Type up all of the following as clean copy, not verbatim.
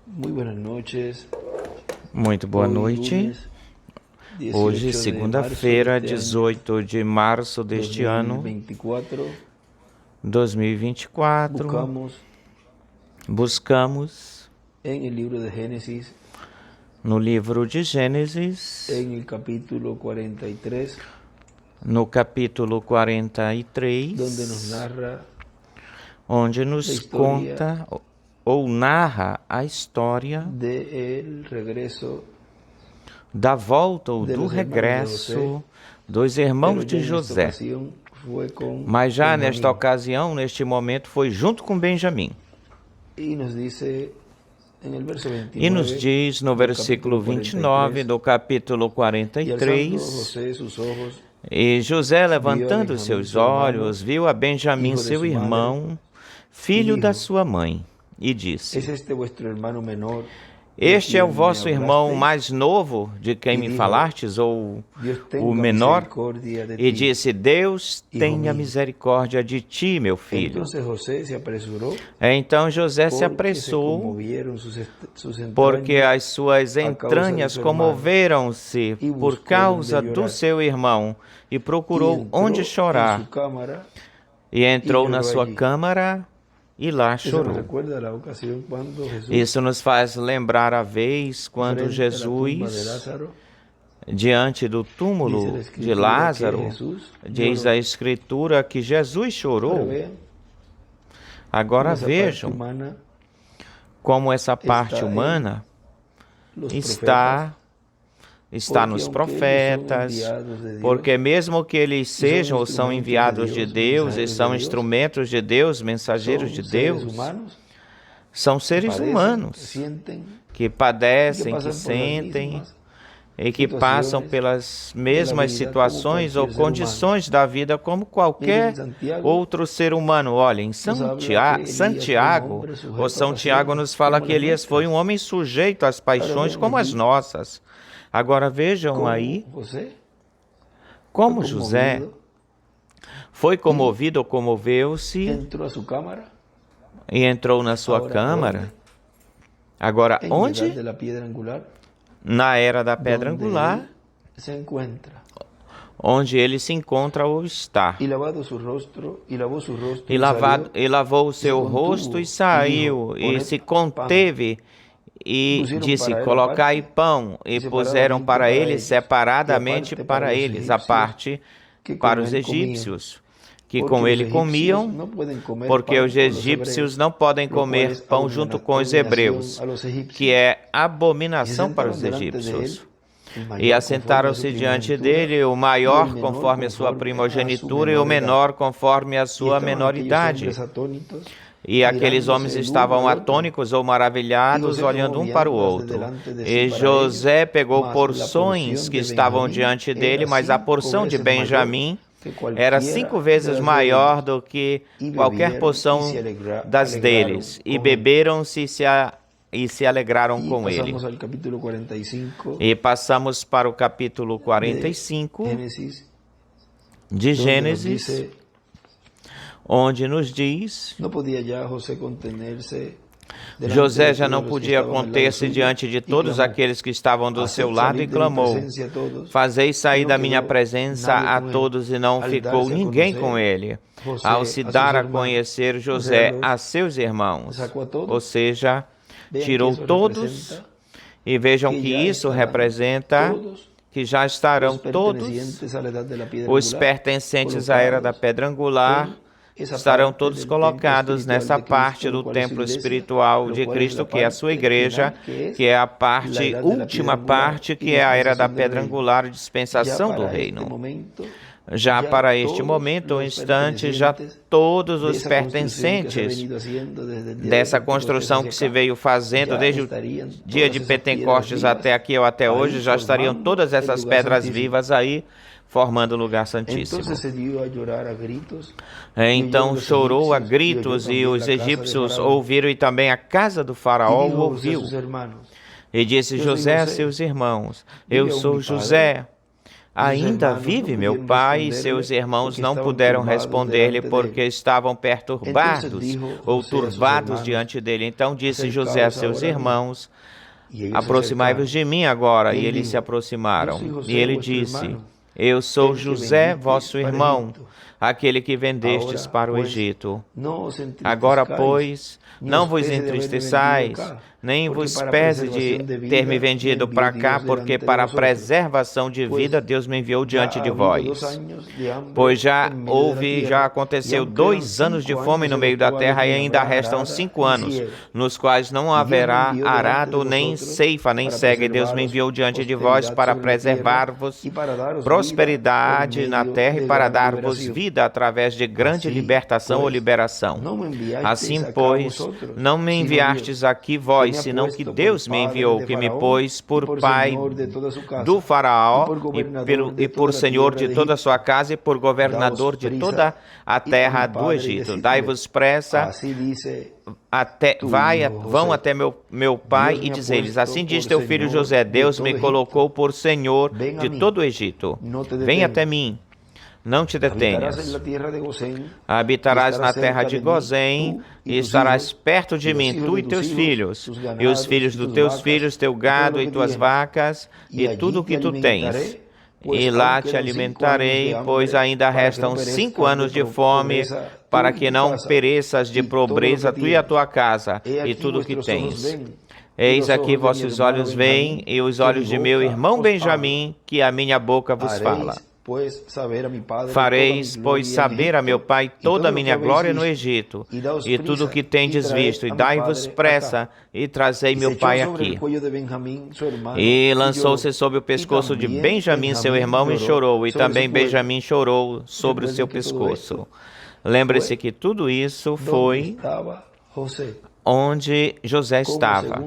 Muy buenas noches. Muito boa Hoy noite. lunes Hoje, 18 de segunda-feira, marzo de este año 18 de março deste ano 2024, 2024, buscamos en el libro de Génesis, no livro de Gênesis, en el capítulo 43, no capítulo donde nos 43, narra onde la nos historia conta ou narra a história del regreso da volta ou de do los hermanos de José, regresso dos pero irmãos ya de en esta José. ocasión fue con Mas já nesta Benjamín. ocasião, neste momento, foi junto com Benjamim. Y nos dice en el verso E nos 29 diz no del versículo capítulo 29 43, do capítulo y alzando 43, José sus ojos, e José, vio a levantando Benjamín seus su hermano, olhos, viu a Benjamim, hijo de seu su madre, irmão, y filho da dijo: sua mãe, e ¿Es disse: este vuestro hermano menor de Este é o quien me vosso irmão hablasteis? mais novo, de quem Y me dijo: falastes, ou Dios o tenga menor? misericordia de E ti, disse: Deus hijo tenha mío. misericórdia de ti, meu filho. Entonces José se apresuró Então José se porque se apressou, conmovieron sus porque entrañas as suas a causa de entranhas su hermano, comoveram-se y por buscó causa donde do llorar, seu irmão, e y procurou onde entró en chorar, su cámara e y entrou na lloró sua allí. câmara e lá Eso nos chorou. recuerda la ocasión cuando Jesús, Isso nos faz lembrar a vez quando frente a la tumba de Jesus, Lázaro, diante do dice la túmulo de Escritura que Lázaro, Jesús diz lloró. a Escritura que Jesus Ahora chorou. vean Agora cómo esa parte vejam humana como essa parte está en humana los profetas, está porque nos aunque ellos son profetas, enviados de Dios porque mesmo que eles y son sejam ou são instrumentos de enviados de Dios, Deus e mensajeros de são Dios, instrumentos de Deus, mensageiros de son seres Deus, humanos são que seres padecen, que humanos sienten que y que padecem, que pasan por las sentem mismas e que passam situaciones pelas de la mesmas vida como situações ou cualquier ser humano. condições da vida como Miren, qualquer Santiago outro ser humano. Olha, em nos habla que Elías fue un Santiago, hombre ou sujeto a São Tiago pasiones nos fala como que las Elias foi um nuestras. homem sujeito às Ahora paixões vean como as allí nossas. Agora vejam aí cómo José fue como José conmovido foi y comovido ou comoveu-se entró a su cámara. e entrou na sua Ahora, câmara. ¿dónde? Agora, En la edad onde? de la piedra angular, Na era da pedra donde angular, él se encuentra. onde ele se encontra ou está. Y lavado su rostro, y lavó su rostro E, y salió lavou o y se seu rosto contuvo e y dijo: saiu, e poned se pan. conteve, Y e pusieron disse: para él Colocai aparte pão, y e puseram separadamente para para ele ellos, y separadamente aparte para para los eles, a egipcios parte que para con os él comían, egípcios, que porque com los ele egipcios comiam, no pueden comer porque pan os con los egípcios hebreos, não podem lo cual comer es pão junto com os abominación hebreus, a los que egipcios. é Y se abominação para sentaron os delante de egípcios. él el E mayor conforme a su assentaram-se diante primogenitura dele o y el maior menor conforme a sua conforme a su primogenitura e o menor edad. menor conforme a Y sua estaban aquellos hombres menoridade. atónitos, E aqueles homens mirándose el uno estavam al otro. atônicos ou Y maravilhados, José olhando tomó um para o viandas de outro. delante de sí E para ellos, José pegou mas la porções porción que de estavam Benjamín diante dele, era mas a 5 porção de veces mayor Benjamim que era 5 cualquiera de vezes las de maior ellos. do que Y qualquer bebieron y porção se das alegraron deles. E con él. beberam-se e se alegraram Y com ele. pasamos al capítulo 45 E passamos para o capítulo de 45 Génesis, de donde nos Gênesis, dice: onde nos diz: no podía ya José contenerse delante José de já todos não los que podia estaban al lado conter-se suyo, diante de y todos clamó: aqueles que estavam do seu haced lado e salir de mi clamou: presencia a todos. Fazei Y sair no da minha quedó presença nadie a con él. todos, e não Al ficou darse a ninguém com conocer ele. José Ao se a sus dar a hermanos, conhecer o sea, José a los seus irmãos, sacó a ou todos. seja, Vean que tirou eso todos, representa e vejam que que ya isso estarán representa todos que já los estarão todos pertenecientes a la edad de la piedra os angular pertencentes à era da colocados pedra angular, en esa estarão parte todos del templo colocados espiritual nessa de parte Cristo, lo do cual es su templo iglesia, espiritual lo de cual es Cristo, la que é a sua parte igreja, final, que é a la parte, edad de la piedra última angular parte, y que é a era da dispensación del pedra reino. angular, Ya dispensação do para este reino. momento, Já ya para este todos momento, um los instante, já pertenecientes todos de os esa construcción que se ha pertencentes venido haciendo desde el día de dessa Pentecostés construção hacia que se acá, veio fazendo ya desde o estarían dia todas de esas piedras Pentecostes vivas até aqui ou até hoje, ahí já estariam formando todas el essas lugar pedras santíssimo. vivas aí, formando o lugar santíssimo. Entonces se dio a llorar a gritos, y Então oyeron los chorou a egipcios, y oyó gritos, e también os la casa de egípcios Faraón. ouviram, e também a casa do Y faraó dijo José a ouviu. sus hermanos: E disse Yo soy José a José, seus irmãos: vive Eu aún sou mi padre. José, ainda vive meu pai? E seus irmãos não puderam responder-lhe porque estavam perturbados ou turbados diante dele. Então disse José a seus irmãos: aproximai-vos de mim agora. E eles se aproximaram. E ele disse: eu sou José, vosso irmão, aquele que vendestes para o Egito. Agora, pois, não vos entristeçais, nem vos pese de ter me vendido para cá, porque para a preservação de vida Deus me enviou diante de vós. Pois já aconteceu 2 anos de fome no meio da terra, e ainda restam 5 anos, nos quais não haverá arado, nem ceifa, nem cega, e Deus me enviou diante de vós para preservar-vos prosperidade na terra e para dar-vos vida através de grande libertação ou liberação. Assim, pois, não me enviastes aqui vós, senão que Deus me enviou, que me pôs por pai do faraó e por senhor de toda a sua casa e por governador de toda a terra do Egito. Dai-vos pressa, vão até meu pai e diz-lhes: assim diz teu filho José, Deus me colocou por senhor de todo o Egito. Vem até mim. Não te detenhas. Habitarás na terra de Gozém e estarás perto de mim, tu e teus filhos, e os filhos dos teus filhos, teu gado e tuas vacas, e tudo o que tu tens. E lá te alimentarei, pois ainda restam 5 anos de fome, para que não pereças de pobreza, tu e a tua casa, e tudo o que tens. Eis aqui vossos olhos veem, e os olhos de meu irmão Benjamim, que a minha boca vos fala. Fareis, pois, saber a meu pai toda a minha glória no Egito, e tudo o que tendes visto, e dai-vos pressa, e trazei meu pai aqui. E lançou-se sobre o pescoço de Benjamim, seu irmão, e chorou, e também Benjamim chorou sobre o seu pescoço. Lembre-se que tudo isso foi onde José estava,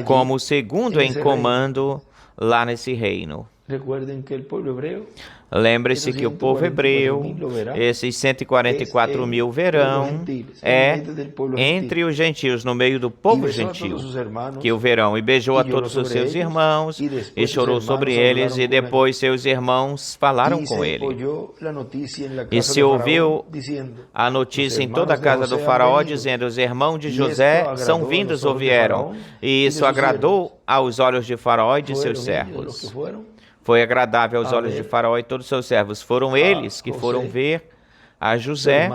como o segundo em comando lá nesse reino. Lembre-se que o povo hebreu, esses 144 mil verão, é entre os gentios, no meio do povo gentil, que o verão, e beijou a todos os seus irmãos, e chorou sobre eles, e depois seus irmãos falaram com ele. E se ouviu a notícia em toda a casa do faraó, dizendo: os irmãos de José são vindos ou vieram. E isso agradou aos olhos de faraó e de seus servos. Foi agradável aos olhos de Faraó e todos os seus servos. Foram eles que foram ver a José,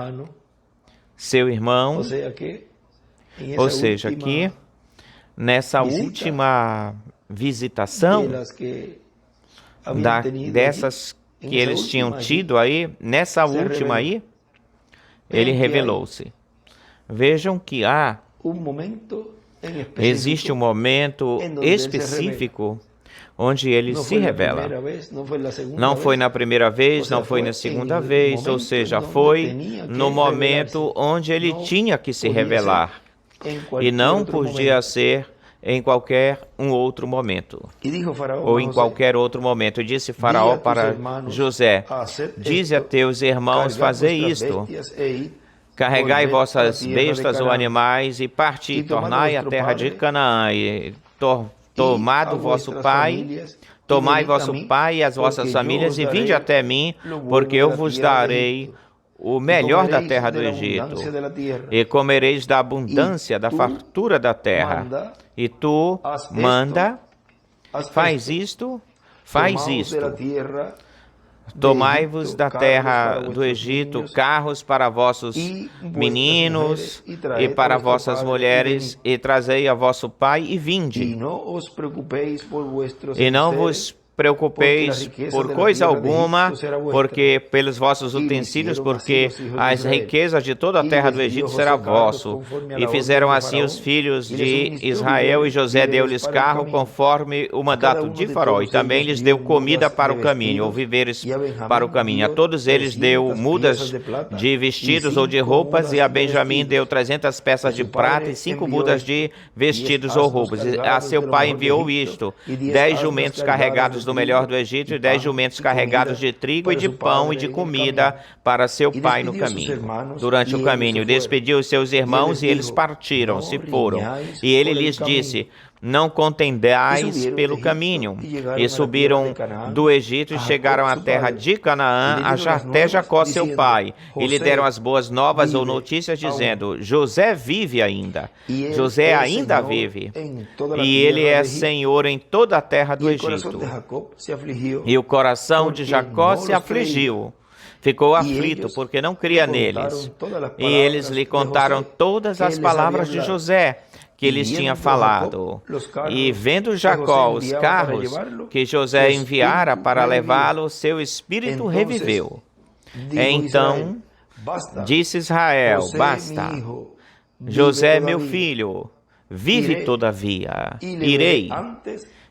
seu irmão. Ou seja, aqui, nessa última visitação, dessas que eles tinham tido aí, nessa última aí, ele revelou-se. Vejam que existe um momento específico onde ele se revela. Não foi na primeira vez, não foi na segunda vez, ou seja, foi no momento onde ele tinha que se revelar. E não podia ser em qualquer outro momento, ou em qualquer outro momento. E disse Faraó para José: dize a teus irmãos, fazei isto. Carregai vossas bestas ou animais e parti, tornai a terra de Canaã e tomai vosso pai e as vossas famílias e vinde até mim, porque eu vos darei o melhor da terra do Egito, e comereis da abundância, da fartura da terra. E tu faz isto. Tomai-vos da terra do Egito carros para vossos meninos e para vossas mulheres, e trazei a vosso pai e vinde. E não vos preocupeis por coisa alguma, porque pelos vossos utensílios, porque as riquezas de toda a terra do Egito será vosso. E fizeram assim os filhos de Israel, e José deu-lhes carro conforme o mandato de Faraó, e também lhes deu comida para o caminho, ou víveres para o caminho. A todos eles deu mudas de vestidos ou de roupas, e a Benjamim deu 300 peças de prata e 5 mudas de vestidos ou roupas. E a seu pai enviou isto: 10 jumentos carregados do melhor do Egito, e 10 jumentos carregados de trigo e de pão e de comida para seu pai no caminho. Durante o caminho, despediu os seus irmãos, e eles partiram, se foram. E ele lhes disse: não contendais pelo caminho. E subiram do Egito e chegaram à terra de Canaã, até Jacó seu pai. E lhe deram as boas novas ou notícias, dizendo: José vive ainda. José ainda vive. E ele é Senhor em toda a terra do Egito. E o coração de Jacó se afligiu. Ficou aflito porque não cria neles. E eles lhe contaram todas as palavras de José que lhes tinha falado. E vendo Jacó os carros que José enviara para levá-lo, seu espírito reviveu. Então disse Israel: basta, José meu filho, vive todavia. Irei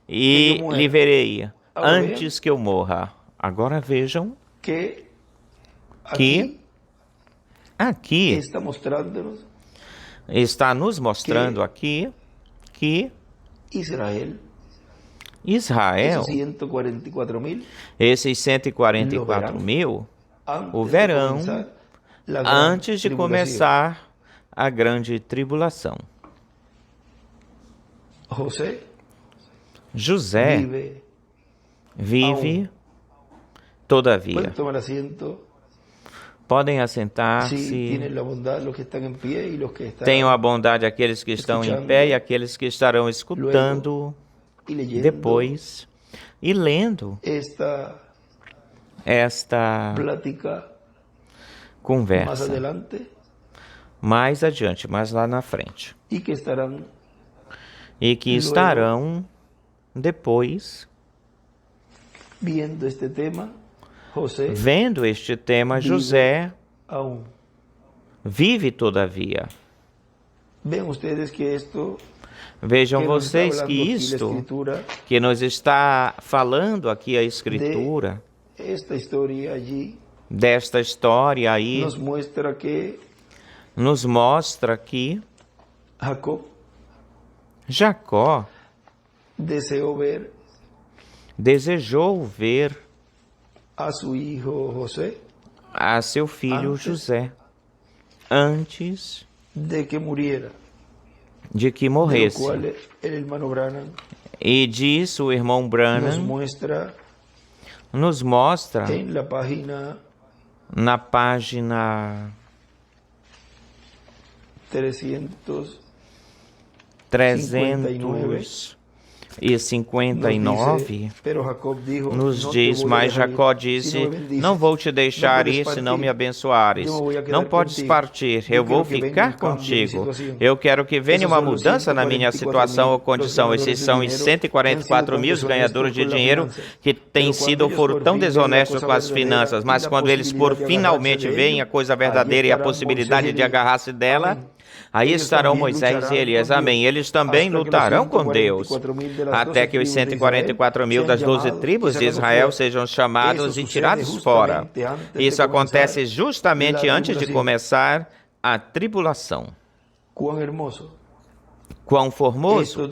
e lhe verei antes que eu morra. Agora vejam que aqui está nos mostrando aqui que Israel, esses 144 mil, o verão, antes de começar a grande tribulação. José vive todavia. Podem assentar-se. Tenham a bondade aqueles que estão em pé e aqueles que estarão escutando depois e lendo esta conversa mais adiante, mais lá na frente. E que estarão depois vendo este tema. José vive todavia. Vejam vocês que isto que nos está falando aqui a Escritura, desta história aí, nos mostra que Jacó desejou ver a seu filho José antes de que morresse. E disso o irmão Branham nos mostra na página 359, nos diz: mas Jacó disse: não vou te deixar ir se não me abençoares. Não podes partir, eu vou ficar contigo. Eu quero que venha uma mudança na minha situação ou condição. Esses são os 144 mil ganhadores de dinheiro que têm sido ou foram tão desonestos com as finanças, mas quando eles por finalmente veem a coisa verdadeira e a possibilidade de agarrar-se dela, aí estarão Moisés e Elias. Amém. Eles também lutarão com Deus, até que os 144 mil das 12 tribos de Israel sejam chamados e tirados fora. Isso acontece justamente antes de começar a tribulação. Quão formoso!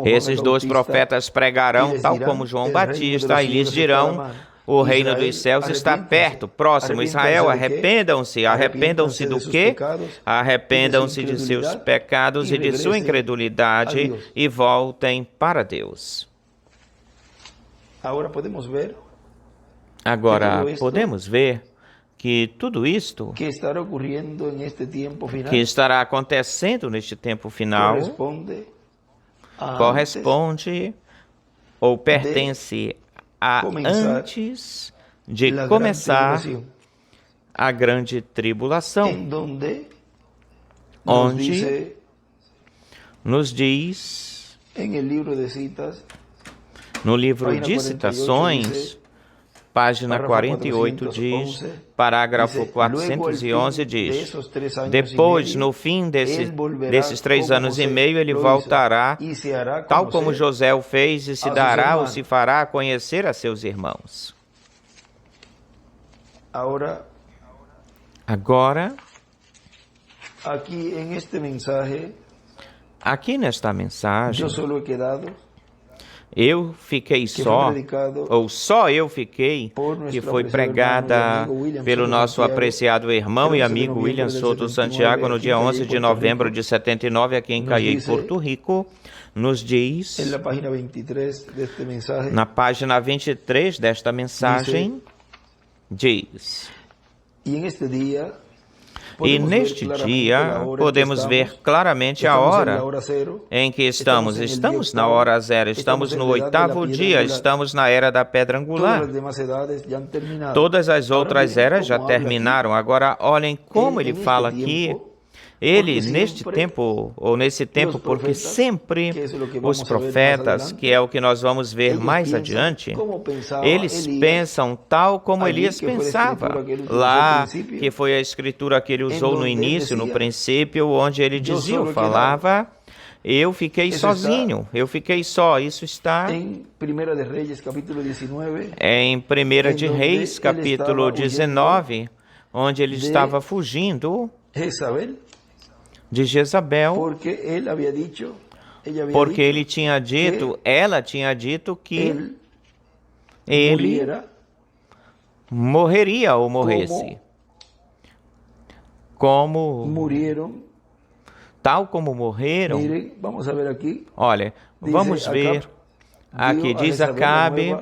Esses dois profetas pregarão, tal como João Batista, e lhes dirão: o reino dos céus está perto, próximo. Israel, arrependam-se. Arrependam-se do quê? Arrependam-se de seus pecados e de sua incredulidade e voltem para Deus. Agora, podemos ver que tudo isto que estará acontecendo neste tempo final corresponde ou pertence a antes de começar a grande tribulação, onde nos diz no livro de Citações, página 48, diz, parágrafo 411, diz: depois, no fim desses 3 anos e meio, ele voltará, tal como José o fez, e se dará ou se fará conhecer a seus irmãos. Agora, aqui nesta mensagem, Eu fiquei só, ou só eu fiquei, que foi pregada pelo nosso apreciado irmão e amigo William Soto Santiago no dia 11 de novembro de 79, aqui em Cayey, Porto Rico. Nos diz, na página 23 desta mensagem, diz: e neste dia podemos ver claramente a hora em que estamos. Estamos na hora zero, estamos no 8º dia, estamos na era da pedra angular. Todas as outras eras já terminaram. Agora olhem como ele fala aqui. Ele, neste tempo, ou nesse tempo, porque sempre os profetas, que é o que nós vamos ver mais adiante, eles pensam tal como Elias pensava. Lá, que foi a escritura que ele usou no início, no princípio, onde ele dizia, ou falava, eu fiquei sozinho, eu fiquei só. Isso está em 1 de Reis, capítulo 19, onde ele estava fugindo de Jezabel, porque ele tinha dito, ela tinha dito que ele morreria ou morresse, tal como morreram. Olha, vamos ver aqui, diz Acabe,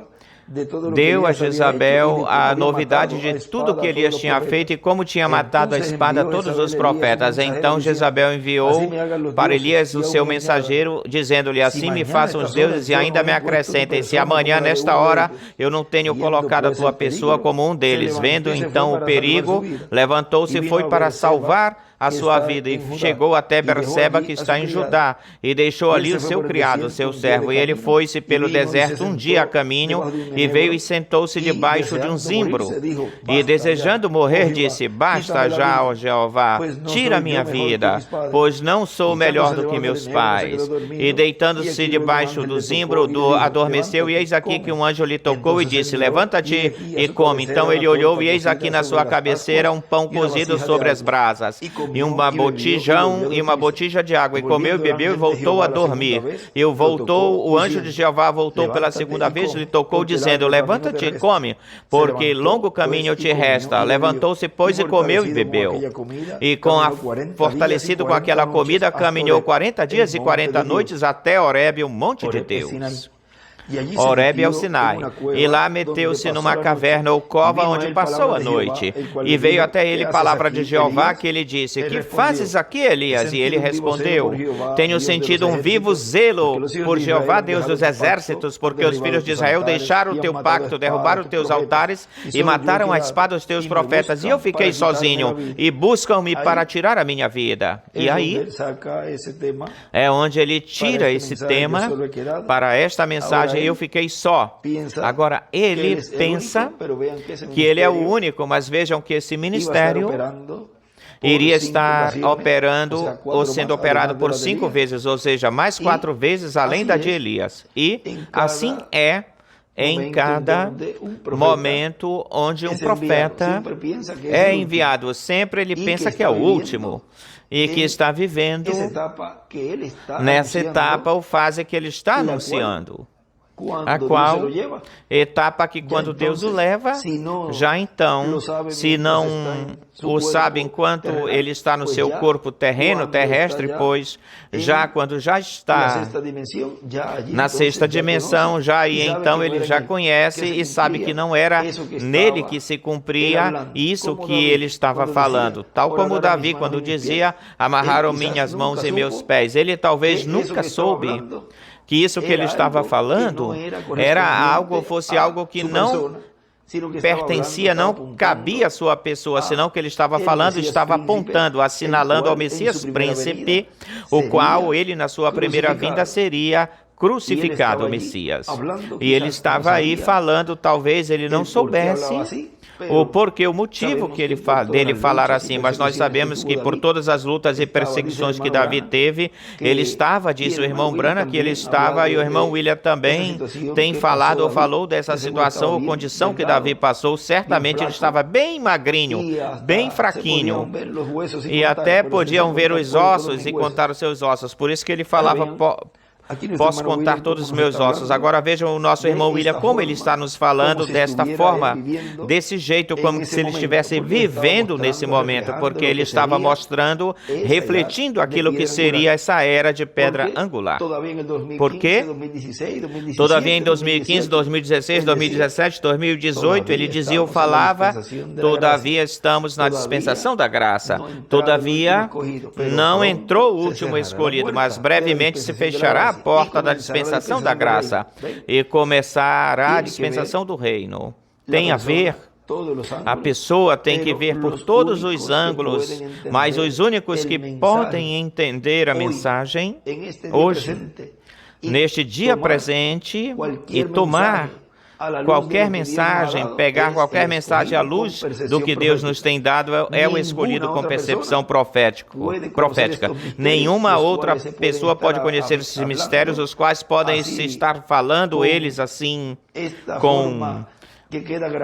deu a Jezabel a novidade de tudo que Elias tinha feito e como tinha matado a espada todos os profetas. Então Jezabel enviou para Elias o seu mensageiro, dizendo-lhe, assim me façam os deuses e ainda me acrescentem, se amanhã, nesta hora, eu não tenho colocado a tua pessoa como um deles. Vendo então o perigo, levantou-se e foi para salvar a sua vida, e chegou até Berseba, que está em Judá, e deixou ali o seu criado, o seu servo, e ele foi-se pelo deserto um dia a caminho, e veio e sentou-se debaixo de um zimbro, e desejando morrer, disse, basta já, ó Jeová, tira minha vida, pois não sou melhor do que meus pais. E deitando-se debaixo do zimbro, adormeceu, e eis aqui que um anjo lhe tocou e disse, levanta-te e come. Então ele olhou, e eis aqui na sua cabeceira um pão cozido sobre as brasas, e uma botijão e uma botija de água, e comeu e bebeu e voltou a dormir. E o anjo de Jeová voltou pela segunda vez, lhe tocou, dizendo, levanta-te e come, porque longo caminho te resta. Levantou-se, pois, e comeu e bebeu. E fortalecido com aquela comida, caminhou 40 dias e 40 noites até Horebe, o monte de Deus. Horebe é o Sinai, e lá meteu-se numa caverna ou cova onde passou a noite. E veio até ele palavra de Jeová, que ele disse, que fazes aqui, Elias? E ele respondeu, tenho sentido um vivo zelo por Jeová, Deus dos exércitos, porque os filhos de Israel deixaram o teu pacto, derrubaram os teus altares e mataram a espada os teus profetas. E eu fiquei sozinho, e buscam-me para tirar a minha vida. E aí é onde ele tira esse tema para esta mensagem. Eu fiquei só. Agora, ele pensa que ele é o único, mas vejam que esse ministério iria estar operando ou sendo operado por 5 vezes, ou seja, mais 4 vezes além da de Elias. E assim é em cada momento onde um profeta é enviado. Sempre ele pensa que é o último e que está vivendo nessa etapa ou fase que ele está anunciando. A qual etapa que quando Deus o leva, já então, se não o sabe enquanto ele está no seu corpo terrestre, pois já quando já está na sexta dimensão, já aí então ele já conhece e sabe que não era nele que se cumpria isso que ele estava falando. Tal como Davi, quando dizia, amarraram minhas mãos e meus pés. Ele talvez nunca soube que isso que ele estava falando fosse algo que não pertencia, não cabia à sua pessoa, senão que ele estava falando, estava apontando, assinalando ao Messias príncipe, o qual ele na sua primeira vinda seria crucificado, o Messias. E ele estava aí falando, talvez ele não soubesse o porquê, o motivo que dele falar assim, mas nós sabemos que por todas as lutas e perseguições que Davi teve, ele estava, disse o irmão Branham, que ele estava, e o irmão William também tem falado ou falou dessa situação ou condição que Davi passou. Certamente ele estava bem magrinho, bem fraquinho, e até podiam ver os ossos e contar os seus ossos. Por isso que ele falava posso contar todos os meus ossos. Agora vejam o nosso irmão William, como ele está nos falando desta forma, desse jeito, como se ele estivesse vivendo nesse momento, porque ele estava mostrando, refletindo aquilo que seria essa era de pedra angular. Porque todavia em 2015, 2016, 2017, 2018, ele dizia ou falava, todavia estamos na dispensação da graça. Todavia não entrou o último escolhido, mas brevemente se fechará a porta da dispensação da graça e começará a dispensação do reino. Tem a ver, a pessoa tem que ver por todos os ângulos, mas os únicos que podem entender a mensagem hoje, neste dia presente, e tomar qualquer mensagem, pegar qualquer mensagem à luz do que Deus nos tem dado, é o escolhido com percepção profética. Nenhuma outra pessoa pode conhecer esses mistérios, os quais podem se estar falando eles assim,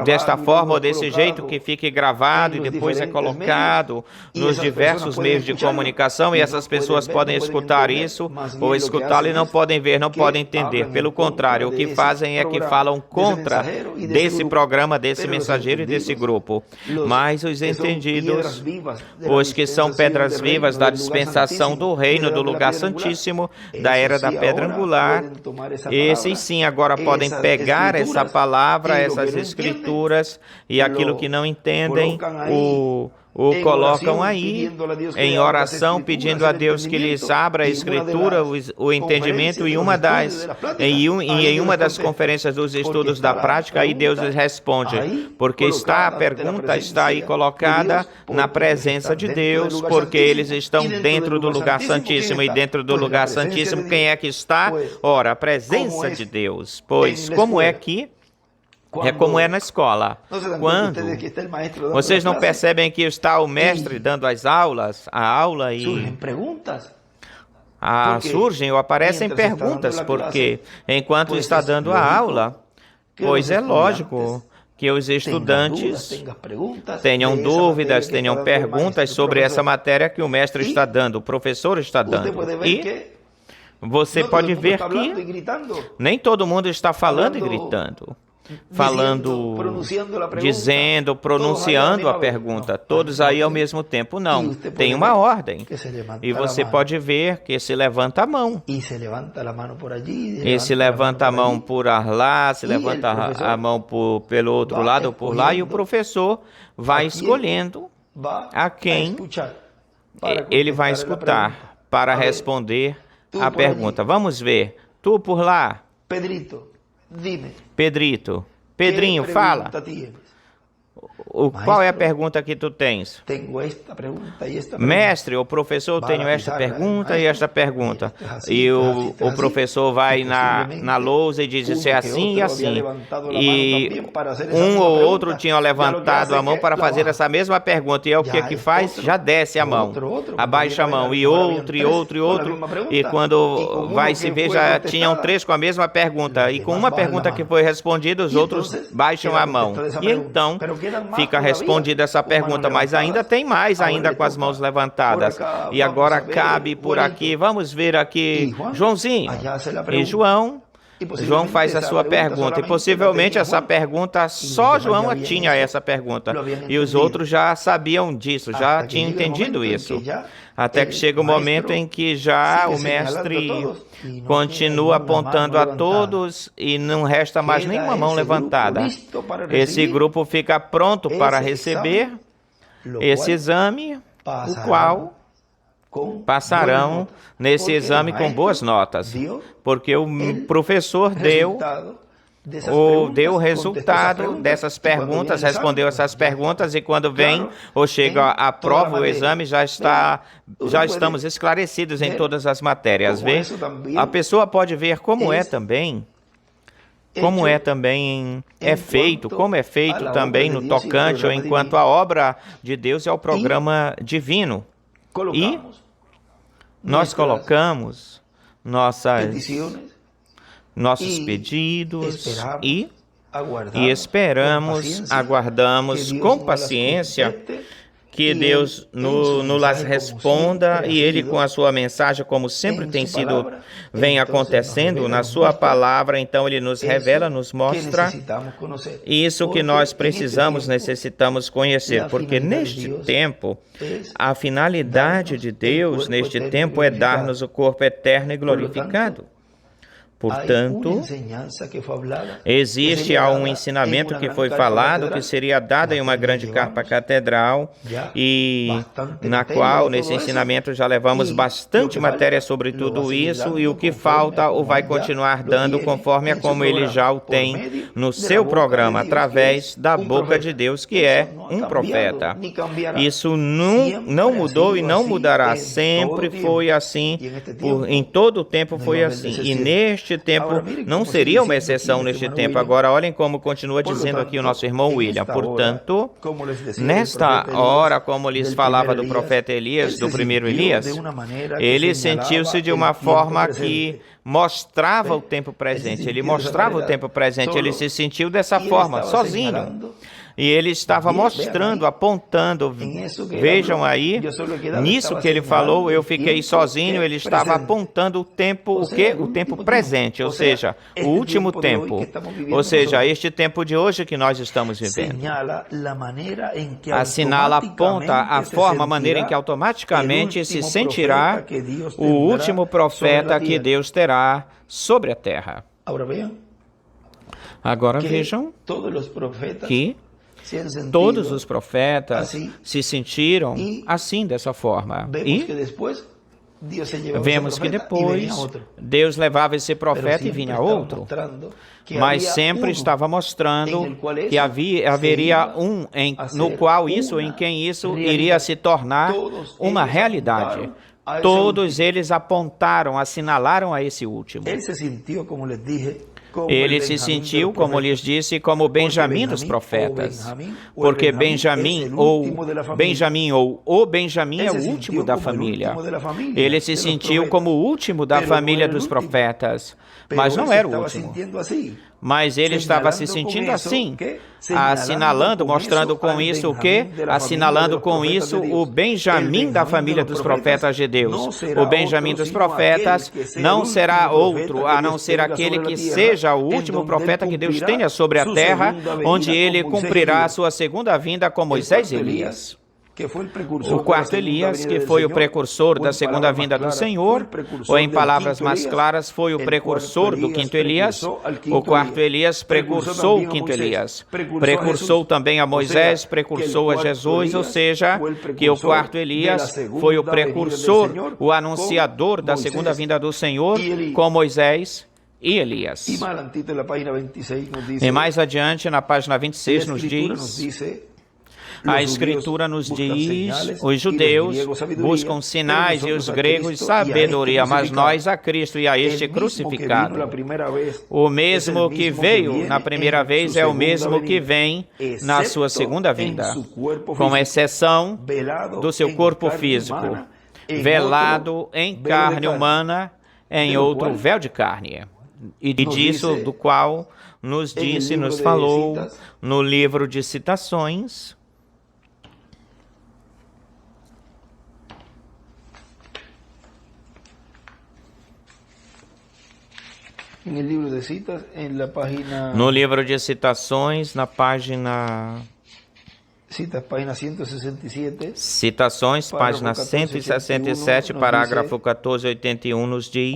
desta forma ou desse jeito, que fique gravado e depois é colocado nos diversos meios de comunicação, e essas pessoas podem escutar isso ou escutá-lo e não podem ver, não podem entender. Pelo contrário, o que fazem é que falam contra desse programa, desse mensageiro e desse grupo. Mas os entendidos, os que são pedras vivas da dispensação do reino, do lugar santíssimo, da era da pedra angular, esses sim agora podem pegar essa palavra, essas escrituras, e aquilo que não entendem o colocam aí em oração, pedindo a Deus que lhes abra a escritura, o entendimento, e em uma das conferências dos estudos da prática, aí Deus lhes responde, porque a pergunta está aí colocada na presença de Deus, porque eles estão dentro do lugar santíssimo, e dentro do lugar santíssimo quem é que está? Ora, a presença de Deus. Pois como é que é como é na escola. Quando vocês não percebem que está o mestre dando a aula e surgem ou aparecem perguntas, porque enquanto está dando a aula, pois é lógico que os estudantes tenham dúvidas, tenham perguntas sobre essa matéria que o mestre está dando, o professor está dando. E você pode ver que nem todo mundo está falando e gritando. Dizendo, pronunciando a pergunta, todos aí ao mesmo tempo. Não, tem uma ordem. E você pode ver que se levanta a mão. E se levanta a mão por lá, se levanta a mão pelo outro lado ou por lá, e o professor vai escolhendo a quem ele vai escutar para responder a pergunta. Vamos ver. Tu por lá. Pedrinho, fala. Qual é a pergunta que tu tens? Mestre, o professor, eu tenho esta pergunta e esta pergunta. E o professor vai na lousa e diz, isso é assim e assim. E um ou outro tinha levantado a mão para fazer essa mesma pergunta. E é o que faz? Já desce a mão, abaixa a mão. E outro. E quando vai se ver, já tinham 3 com a mesma pergunta. E com uma pergunta que foi respondida, os outros baixam a mão. E então fica respondida essa pergunta, mas ainda tem mais, ainda com as mãos levantadas. E agora cabe por aqui, vamos ver aqui, Joãozinho. E João faz a sua pergunta, e possivelmente essa pergunta, só João tinha essa pergunta, e os outros já sabiam disso, já tinham entendido isso. Até que chega o momento em que já o mestre continua apontando a todos e não resta mais nenhuma mão levantada. Esse grupo fica pronto para receber esse exame, o qual passarão nesse exame com boas notas, porque o professor deu o resultado dessas perguntas, respondeu essas perguntas, e quando vem ou chega a prova, o exame, já estamos esclarecidos em todas as matérias. A pessoa pode ver como é também feito também no tocante, ou enquanto a obra de Deus é o programa divino. E nós colocamos nossos pedidos e esperamos, aguardamos com paciência que Deus nos responda e Ele com a sua mensagem, como sempre tem sido, vem acontecendo na sua palavra, então Ele nos revela, nos mostra isso que nós precisamos, necessitamos conhecer, porque neste tempo, a finalidade de Deus neste tempo é dar-nos o corpo eterno e glorificado. Portanto, existe um ensinamento que foi falado, que seria dado em uma grande carpa catedral, e na qual, nesse ensinamento, já levamos bastante matéria sobre tudo isso, e o que falta o vai continuar dando conforme a como ele já o tem no seu programa, através da boca de Deus, que é um profeta. Isso não mudou e não mudará, sempre foi assim, em todo o tempo foi assim, e neste tempo não seria uma exceção neste tempo. Agora, olhem como continua dizendo aqui o nosso irmão William. Portanto, nesta hora, como lhes falava do profeta Elias, do primeiro Elias, ele sentiu-se de uma forma que mostrava o tempo presente. Ele mostrava o tempo presente. Ele se sentiu dessa forma, sozinho. E ele estava mostrando, apontando, vejam aí, nisso que ele falou, eu fiquei sozinho, ele estava apontando o tempo, o quê? O tempo presente, ou seja, o último tempo, ou seja, este tempo de hoje que nós estamos vivendo. Assinala, aponta a forma, a maneira em que automaticamente se sentirá o último profeta que Deus terá sobre a terra. Agora vejam que todos os profetas se sentiram assim, dessa forma. E vemos que depois Deus levava esse profeta e vinha outro. Mas sempre estava mostrando que haveria um no qual isso, em quem isso iria se tornar uma realidade. Todos eles apontaram, assinalaram a esse último. Ele se sentiu, como lhes disse, como Benjamim dos profetas, porque Benjamim ou o Benjamim é o último da família. Ele se sentiu como o último da família dos profetas, mas não era o último. Mas ele estava se sentindo assim, assinalando, mostrando com isso o quê? Assinalando com isso o Benjamim da família dos profetas de Deus. O Benjamim dos profetas não será outro, a não ser aquele que seja o último profeta que Deus tenha sobre a terra, onde ele cumprirá a sua segunda vinda com Moisés e Elias. O quarto Elias, que foi o precursor da segunda vinda do Senhor, ou em palavras mais claras, foi o precursor do quinto Elias. O quarto Elias precursou o quinto Elias. Precursou também a Moisés, precursou a Jesus, ou seja, que o quarto Elias foi o precursor, o anunciador da segunda vinda do Senhor, com Moisés e Elias. E mais adiante, na página 26, nos diz... A Escritura nos diz, os judeus buscam sinais e os gregos sabedoria, mas nós a Cristo e a este crucificado. O mesmo que veio na primeira vez é o mesmo que vem na sua segunda vinda, com exceção do seu corpo físico, velado em carne humana, em outro véu de carne. E disso do qual nos disse, nos falou no livro de Citações, no livro de Citações, na página... Citações, página 167, parágrafo 1481, nos diz...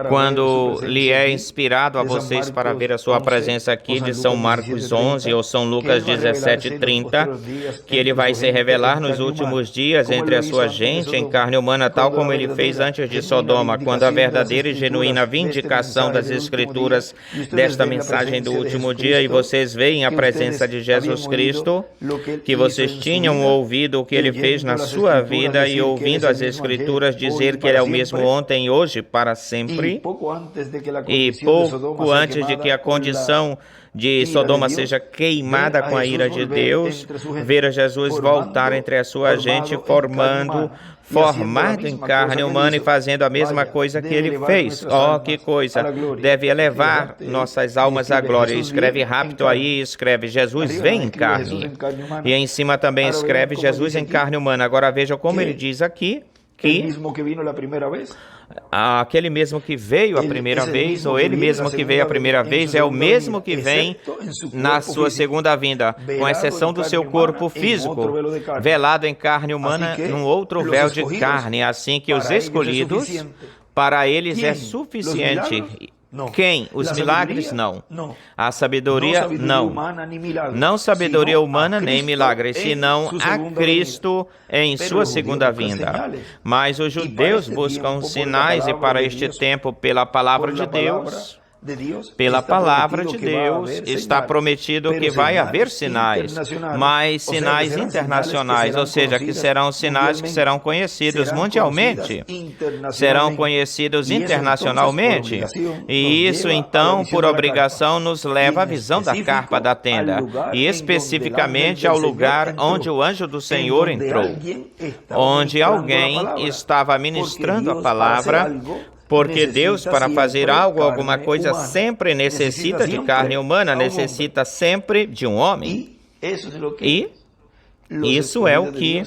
Quando lhe é inspirado a vocês para ver a sua presença aqui de São Marcos 11 ou São Lucas 17:30, que ele vai se revelar nos últimos dias entre a sua gente em carne humana, tal como ele fez antes de Sodoma, quando a verdadeira e genuína vindicação das Escrituras desta mensagem do último dia, e vocês veem a presença de Jesus Cristo, que vocês tinham ouvido o que ele fez na sua vida e ouvindo as Escrituras dizer que ele é o mesmo ontem e hoje para sempre. cumprir. E pouco antes de que a condição de Sodoma seja queimada com a ira de Deus, ver a Jesus voltar entre a sua gente, formado em carne humana e fazendo a mesma coisa que ele fez. Oh, que coisa! Deve elevar nossas almas à glória. Escreve rápido aí, escreve Jesus vem em carne. E em cima também escreve Jesus em carne humana. Agora veja como ele diz aqui que aquele mesmo que veio a primeira vez, ou ele mesmo que veio a primeira vez, é o mesmo que vem na sua segunda vinda, com exceção do seu corpo físico, velado em carne humana, num outro véu de carne, assim que os escolhidos, para eles é suficiente. Quem? Os milagres? Não. A sabedoria? Não. Não sabedoria humana nem milagres, senão a Cristo em sua segunda vinda. Mas os judeus buscam sinais e para este tempo, pela palavra de Deus, está prometido que vai haver sinais, mas sinais internacionais, ou seja, que serão sinais que serão conhecidos mundialmente, serão conhecidos internacionalmente, e isso então, por obrigação, nos leva à visão da carpa da tenda, e especificamente ao lugar onde o anjo do Senhor entrou, onde alguém estava ministrando a palavra, porque Deus, para fazer algo, alguma coisa, sempre necessita de carne humana, necessita sempre de um homem. E isso é o que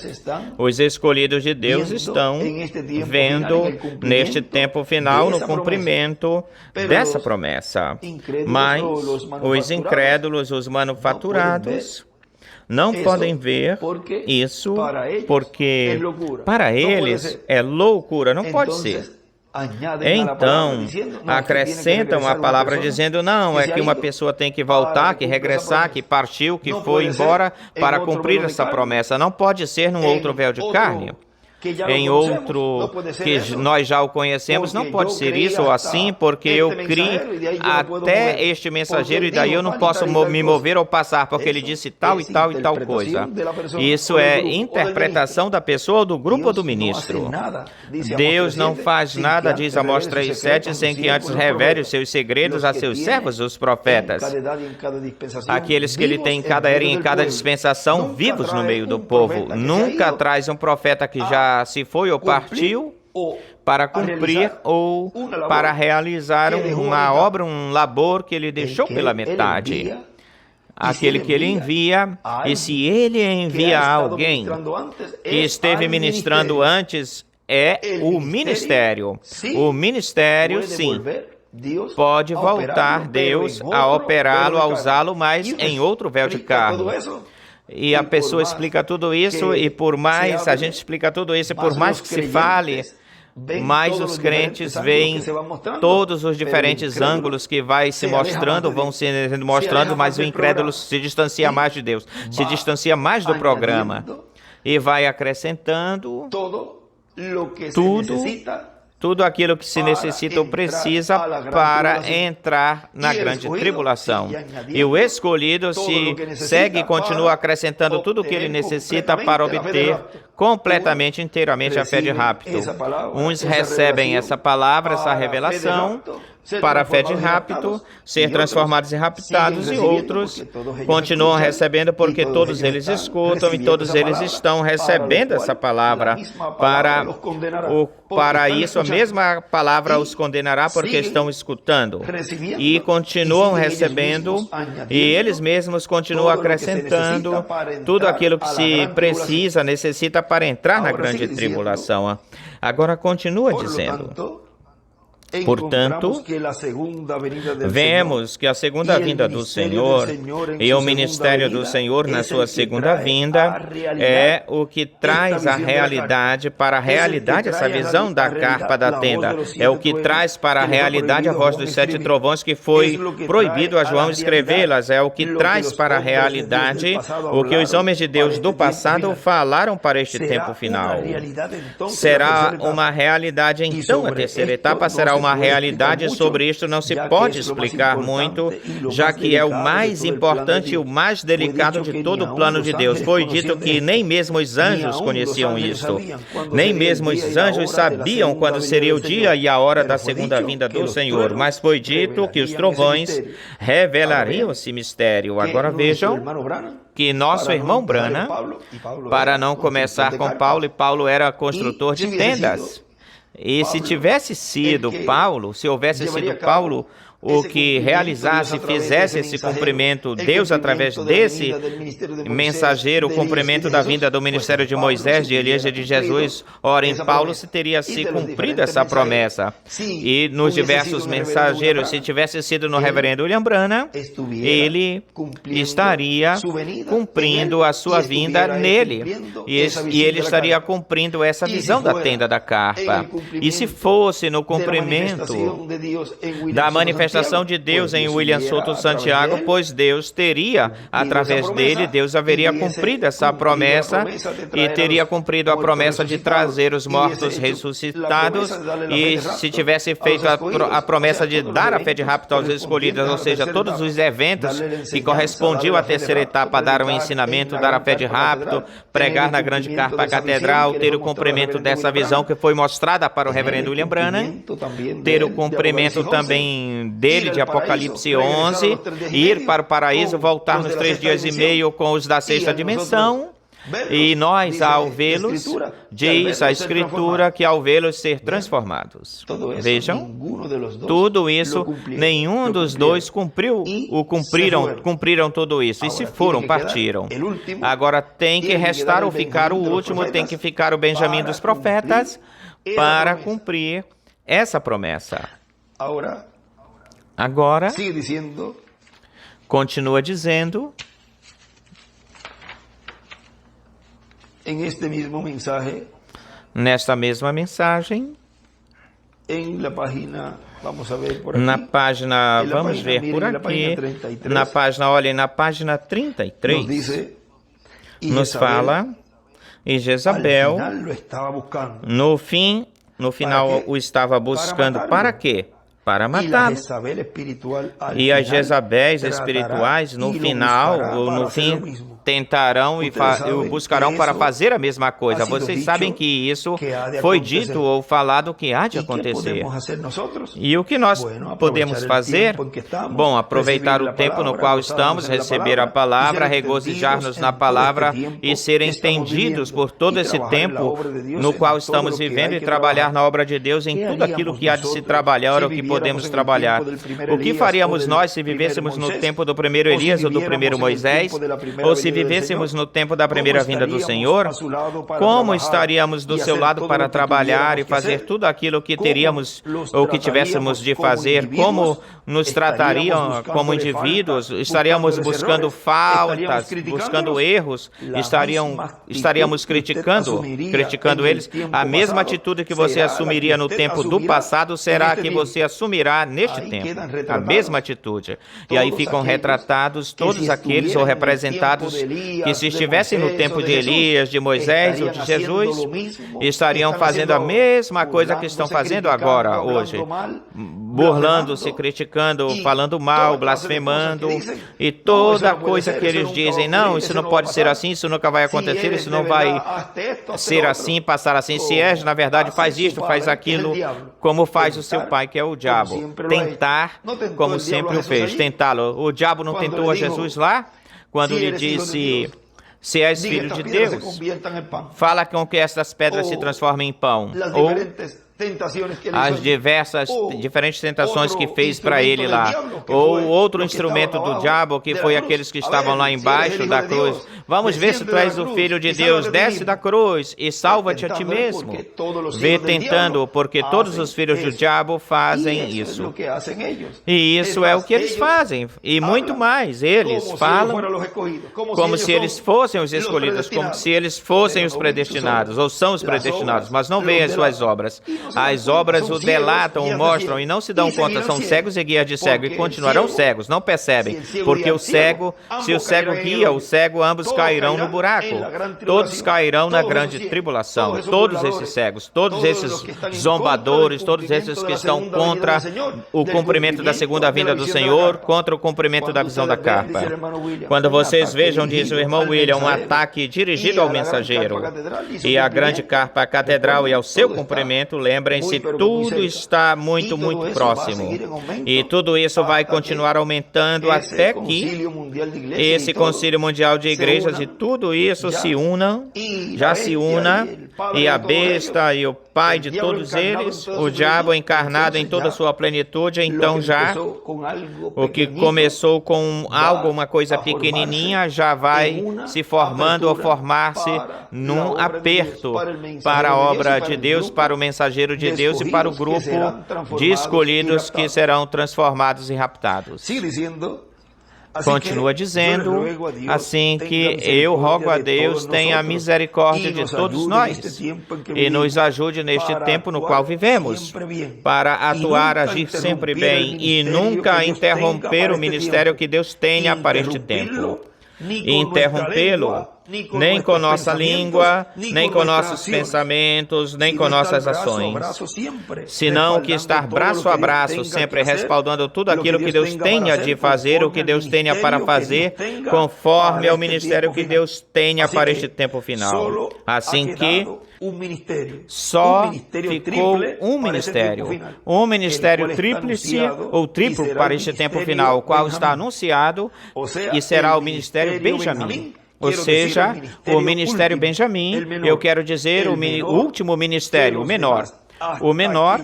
os escolhidos de Deus estão vendo neste tempo final, no cumprimento dessa promessa. Mas os incrédulos, os manufaturados, não podem ver isso, porque para eles é loucura, não pode ser. Então, acrescentam a palavra dizendo, não, é que uma pessoa tem que voltar, que regressar, que partiu, que foi embora para cumprir essa promessa. Não pode ser num outro véu de carne. Em outro que nós já o conhecemos, não pode ser isso ou assim, porque eu criei até este mensageiro e daí eu não posso me mover ou passar, porque ele disse tal e tal e tal coisa. Isso é interpretação da pessoa ou do grupo ou do ministro. Deus não faz nada, diz Amós 3:7, sem que antes revele os seus segredos a seus servos, os profetas. Aqueles que ele tem em cada era e em cada dispensação, vivos no meio do povo. Nunca traz um profeta que já se foi ou partiu para cumprir ou para realizar uma obra, um labor que ele deixou pela metade. Aquele que ele envia, e se ele envia alguém que esteve ministrando antes, é o ministério. O ministério, sim, pode voltar Deus a operá-lo, a usá-lo, mas em outro véu de carne. E a pessoa explica tudo isso, e por mais a gente explica tudo isso, e por mais que se fale, mais os crentes veem todos os diferentes ângulos que vai se mostrando, vão sendo mostrando, mas o incrédulo se distancia mais de Deus, se distancia mais do programa, e vai acrescentando tudo aquilo que se necessita ou precisa para entrar na grande tribulação. E o escolhido se segue e continua acrescentando tudo o que ele necessita para obter completamente, inteiramente a fé de rapto. Uns recebem essa palavra, essa revelação, para a fé de rapto, ser transformados e raptados, e outros continuam recebendo porque todos eles escutam e todos eles estão recebendo essa palavra. Para isso, a mesma palavra os condenará porque estão escutando e continuam recebendo, e eles mesmos continuam acrescentando tudo aquilo que se precisa, necessita para entrar na grande tribulação. Agora continua dizendo: portanto, vemos que a segunda vinda do Senhor e o ministério do Senhor na sua segunda vinda é o que traz a realidade para a realidade, essa visão da carpa da tenda. É o que traz para a realidade a voz dos 7 trovões que foi proibido a João escrevê-las. É o que traz para a realidade o que os homens de Deus do passado falaram para este tempo final. Será uma realidade, então, a terceira etapa será uma realidade, sobre isto não se pode explicar muito, já que é o mais importante e o mais delicado de todo o plano de Deus. Foi dito que nem mesmo os anjos conheciam isto. Nem mesmo os anjos sabiam quando seria o dia e a hora da segunda vinda do Senhor. Mas foi dito que os trovões revelariam esse mistério. Agora vejam que nosso irmão Branham, para não começar com Paulo, e Paulo era construtor de tendas. E se tivesse sido Paulo, se houvesse sido Paulo o que realizasse, fizesse esse cumprimento, Deus através desse mensageiro, o cumprimento da vinda do ministério de Moisés, de Elias e de Jesus, ora, em Paulo se teria se cumprido essa promessa. E nos diversos mensageiros, se tivesse sido no reverendo William Branham, ele estaria cumprindo a sua vinda nele. E ele estaria cumprindo essa visão da tenda da carpa. E se fosse no cumprimento da manifestação de Deus em William Souto Santiago, pois Deus teria, através dele, Deus haveria cumprido essa promessa e teria cumprido a promessa de trazer os mortos ressuscitados, e se tivesse feito a promessa de dar a fé de rapto aos escolhidos, ou seja, todos os eventos que correspondiam à terceira etapa, dar um ensinamento, dar a fé de rapto, pregar na grande carpa catedral, ter o cumprimento dessa visão que foi mostrada para o reverendo William Branham, ter o cumprimento também dele, de Apocalipse 11, ir para o paraíso, voltar nos 3 dias e meio com os da sexta dimensão, e nós, ao vê-los, diz a Escritura que ao vê-los ser transformados. Vejam, tudo isso, nenhum dos dois cumpriram tudo isso, e se foram, partiram. Agora tem que restar ou ficar o último, tem que ficar o Benjamim dos profetas, para cumprir essa promessa. Agora, continua dizendo, nesta mesma mensagem, na página, vamos ver por aqui, na página, olhem, na página 33, nos fala, e Jezabel, no final o estava buscando para quê? Para matá-lo. E as Jezabéis espirituais, no fim, tentarão e buscarão para fazer a mesma coisa. Vocês sabem que isso foi dito ou falado que há de acontecer. E o que nós podemos fazer? Bom, aproveitar o tempo no qual estamos, receber a palavra, regozijar-nos na palavra e ser entendidos por todo esse tempo no qual estamos vivendo e trabalhar na obra de Deus em tudo aquilo que há de se trabalhar ou que podemos trabalhar. O que faríamos nós se vivêssemos no tempo do primeiro Elias ou do primeiro Moisés, ou se vivêssemos no tempo da primeira vinda do Senhor? Como estaríamos do seu lado para trabalhar e fazer tudo aquilo que teríamos ou que tivéssemos de fazer? Como nos tratariam como indivíduos? Estaríamos buscando faltas, buscando erros? Estaríamos criticando eles? A mesma atitude que você assumiria no tempo do passado será que você assumirá neste tempo. A mesma atitude. E aí ficam retratados todos aqueles ou representados que, se estivessem no tempo de Elias, de Moisés ou de Jesus, estariam fazendo a mesma coisa que estão fazendo agora, hoje, burlando-se, criticando, falando mal, blasfemando, e toda coisa que eles dizem, não, isso não pode ser assim, isso nunca vai acontecer, isso não vai ser assim, passar assim, se és, na verdade, faz isto, faz aquilo, como faz o seu pai, que é o diabo. Tentar, como sempre o fez, tentá-lo. O diabo não tentou a Jesus lá? Quando lhe disse, se és filho de Deus, fala com que estas pedras se transformem em pão. Ou as diferentes tentações que fez para ele lá. Ou outro instrumento do diabo, que foi aqueles que estavam lá embaixo da cruz. Vamos ver se tu és o Filho de Deus. Desce da cruz e salva-te a ti mesmo. Vê tentando, porque todos os filhos do diabo fazem isso. E isso é o que eles fazem. E muito mais. Eles falam como se eles fossem os escolhidos, como se eles fossem os predestinados, ou são os predestinados, mas não veem as suas obras. As obras o delatam, o mostram e não se dão conta. São cegos e guias de cego e continuarão cegos. Não percebem, porque se o cego guia, o cego, ambos cairão no buraco. Todos cairão na grande tribulação. Todos esses cegos, todos esses zombadores, todos esses que estão contra o cumprimento da segunda vinda do Senhor, contra o cumprimento da visão da carpa. Quando vocês vejam, diz o irmão William, um ataque dirigido ao mensageiro e à grande carpa, à catedral e ao seu cumprimento, lembrem-se, tudo está muito próximo. E tudo isso vai continuar aumentando até que esse Concílio Mundial de Igrejas e tudo isso se unam, já se una, e a besta e o pai de todos eles, o diabo encarnado em toda a sua plenitude, então já o que começou com algo, uma coisa pequenininha, já vai se formando ou formar-se num aperto para a obra de Deus, para o mensageiro de Deus e para o grupo de escolhidos que serão transformados e raptados. Continua dizendo, assim que eu rogo a Deus, tenha misericórdia de todos nós e nos ajude neste tempo no qual vivemos, para atuar, agir sempre bem e nunca interromper o ministério que Deus tenha para este tempo. Interrompê-lo, nem com nossa língua, nem com nossos pensamentos, nem com nossas ações, senão que estar braço a braço, sempre respaldando tudo aquilo que Deus tenha de fazer, o que Deus tenha para fazer, conforme ao ministério que Deus tenha para este tempo final. Assim que só ficou um ministério tríplice ou triplo para este tempo final, o qual está anunciado e será o ministério Benjamim. Ou seja, o ministério Benjamim, eu quero dizer o último ministério, o menor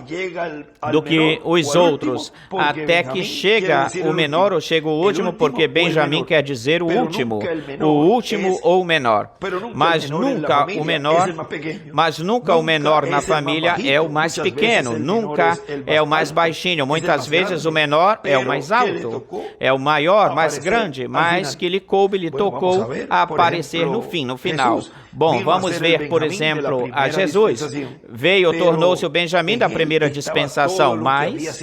do que os outros, até que chega o menor ou chega o último, porque Benjamim quer dizer o último ou o menor. Mas nunca o menor na família é o mais pequeno, nunca é o mais baixinho. Muitas vezes o menor é o mais alto, é o maior, mais grande, mas que lhe coube, lhe tocou a aparecer no final. Bom, vamos ver, por exemplo, a Jesus. Veio, tornou-se o Benjamim da primeira dispensação, mas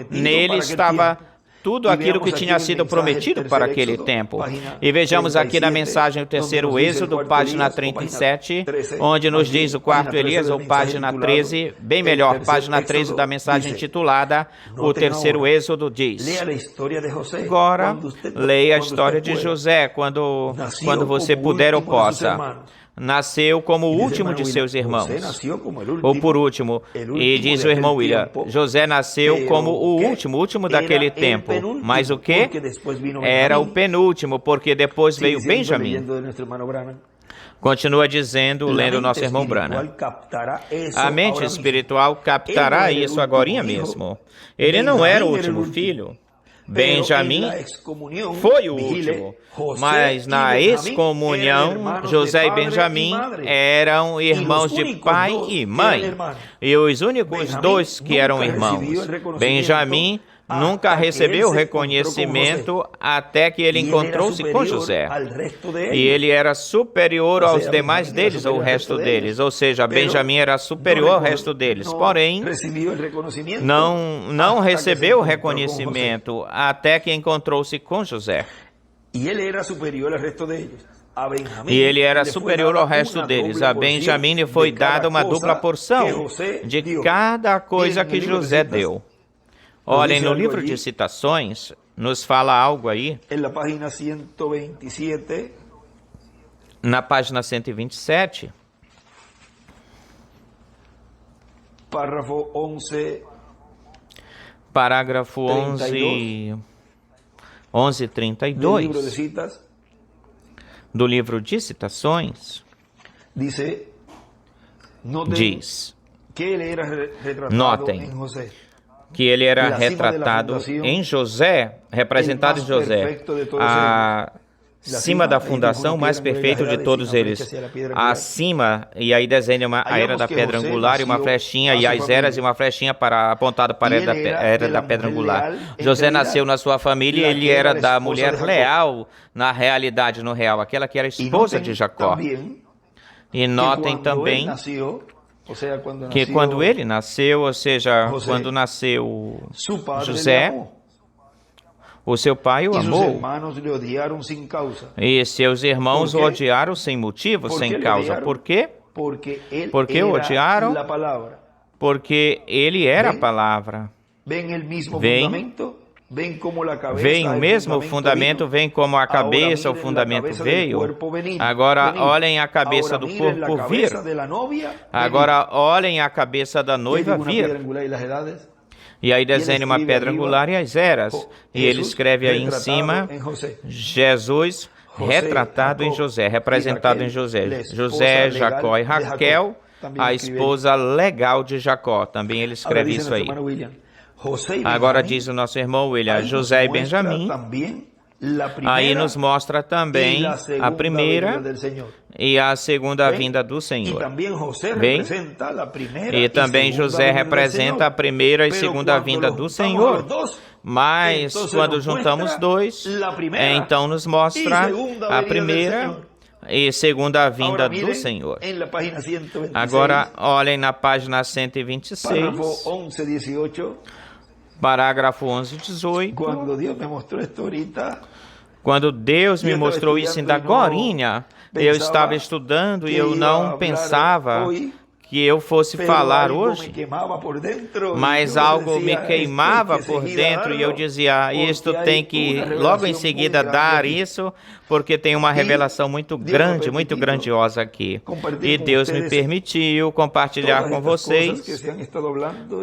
nele estava tudo aquilo que tinha sido prometido para aquele tempo. E vejamos aqui na mensagem o terceiro Êxodo, página 37, onde nos diz o quarto Elias, ou página 13, bem melhor, página 13 da mensagem intitulada O Terceiro Êxodo diz. Agora, leia a história de José, quando você puder ou possa. Nasceu como o último de seus irmãos, ou por último, e diz o irmão William, José nasceu como o último daquele tempo, mas o que? Era o penúltimo, porque depois veio Benjamim. Continua dizendo, lendo o nosso irmão Branham. A mente espiritual captará isso agorinha mesmo. Ele não era o último filho. Benjamim foi o último, mas na excomunhão, José e Benjamim eram irmãos de pai e mãe, e os únicos dois que eram irmãos. Benjamim nunca recebeu reconhecimento até que ele encontrou-se com José. E ele era superior aos demais deles, ou o resto deles. Ou seja, Benjamim era superior ao resto deles. Porém, não recebeu reconhecimento até que encontrou-se com José. E ele era superior ao resto deles. A Benjamim lhe foi dada uma dupla porção de cada coisa que José deu. Olhem, no livro de citações, nos fala algo aí. Na página 127. Parágrafo 1132. Do livro de citações. Diz. Notem que ele era retratado em José, representado em José, acima da fundação, mais perfeito de todos eles. Acima, e aí desenha a era da pedra angular e uma flechinha, e as eras e uma flechinha apontada para a era da pedra angular. José nasceu na sua família e ele era da mulher leal, na realidade, no real, aquela que era esposa de Jacó. E notem também que quando ele nasceu, ou seja, quando nasceu José, o seu pai o amou, e seus irmãos o odiaram sem motivo, sem causa. Por quê? Porque o odiaram? Porque ele era a palavra. Vem o mesmo fundamento, vem como a cabeça, o fundamento veio. Agora olhem a cabeça do corpo vir. Agora olhem a cabeça da noiva vir. E aí desenha uma pedra angular e as eras. E ele escreve aí em cima, Jesus retratado em José, representado em José. José, Jacó e Raquel, a esposa legal de Jacó. Também ele escreve isso aí. Agora diz o nosso irmão William, José e Benjamim, aí nos mostra também a primeira e a segunda vinda do Senhor. Bem, e também José representa a primeira e segunda vinda do Senhor. Mas quando juntamos dois, então nos mostra a primeira e segunda vinda do Senhor. Agora olhem na página 126. Parágrafo 11 e 18. Quando Deus me mostrou isso ainda agorinha, eu estava estudando e eu não pensava que eu fosse falar hoje, mas algo me queimava por dentro e eu dizia, isto tem que logo em seguida dar isso, porque tem uma revelação muito grande, muito grandiosa aqui. E Deus me permitiu compartilhar com vocês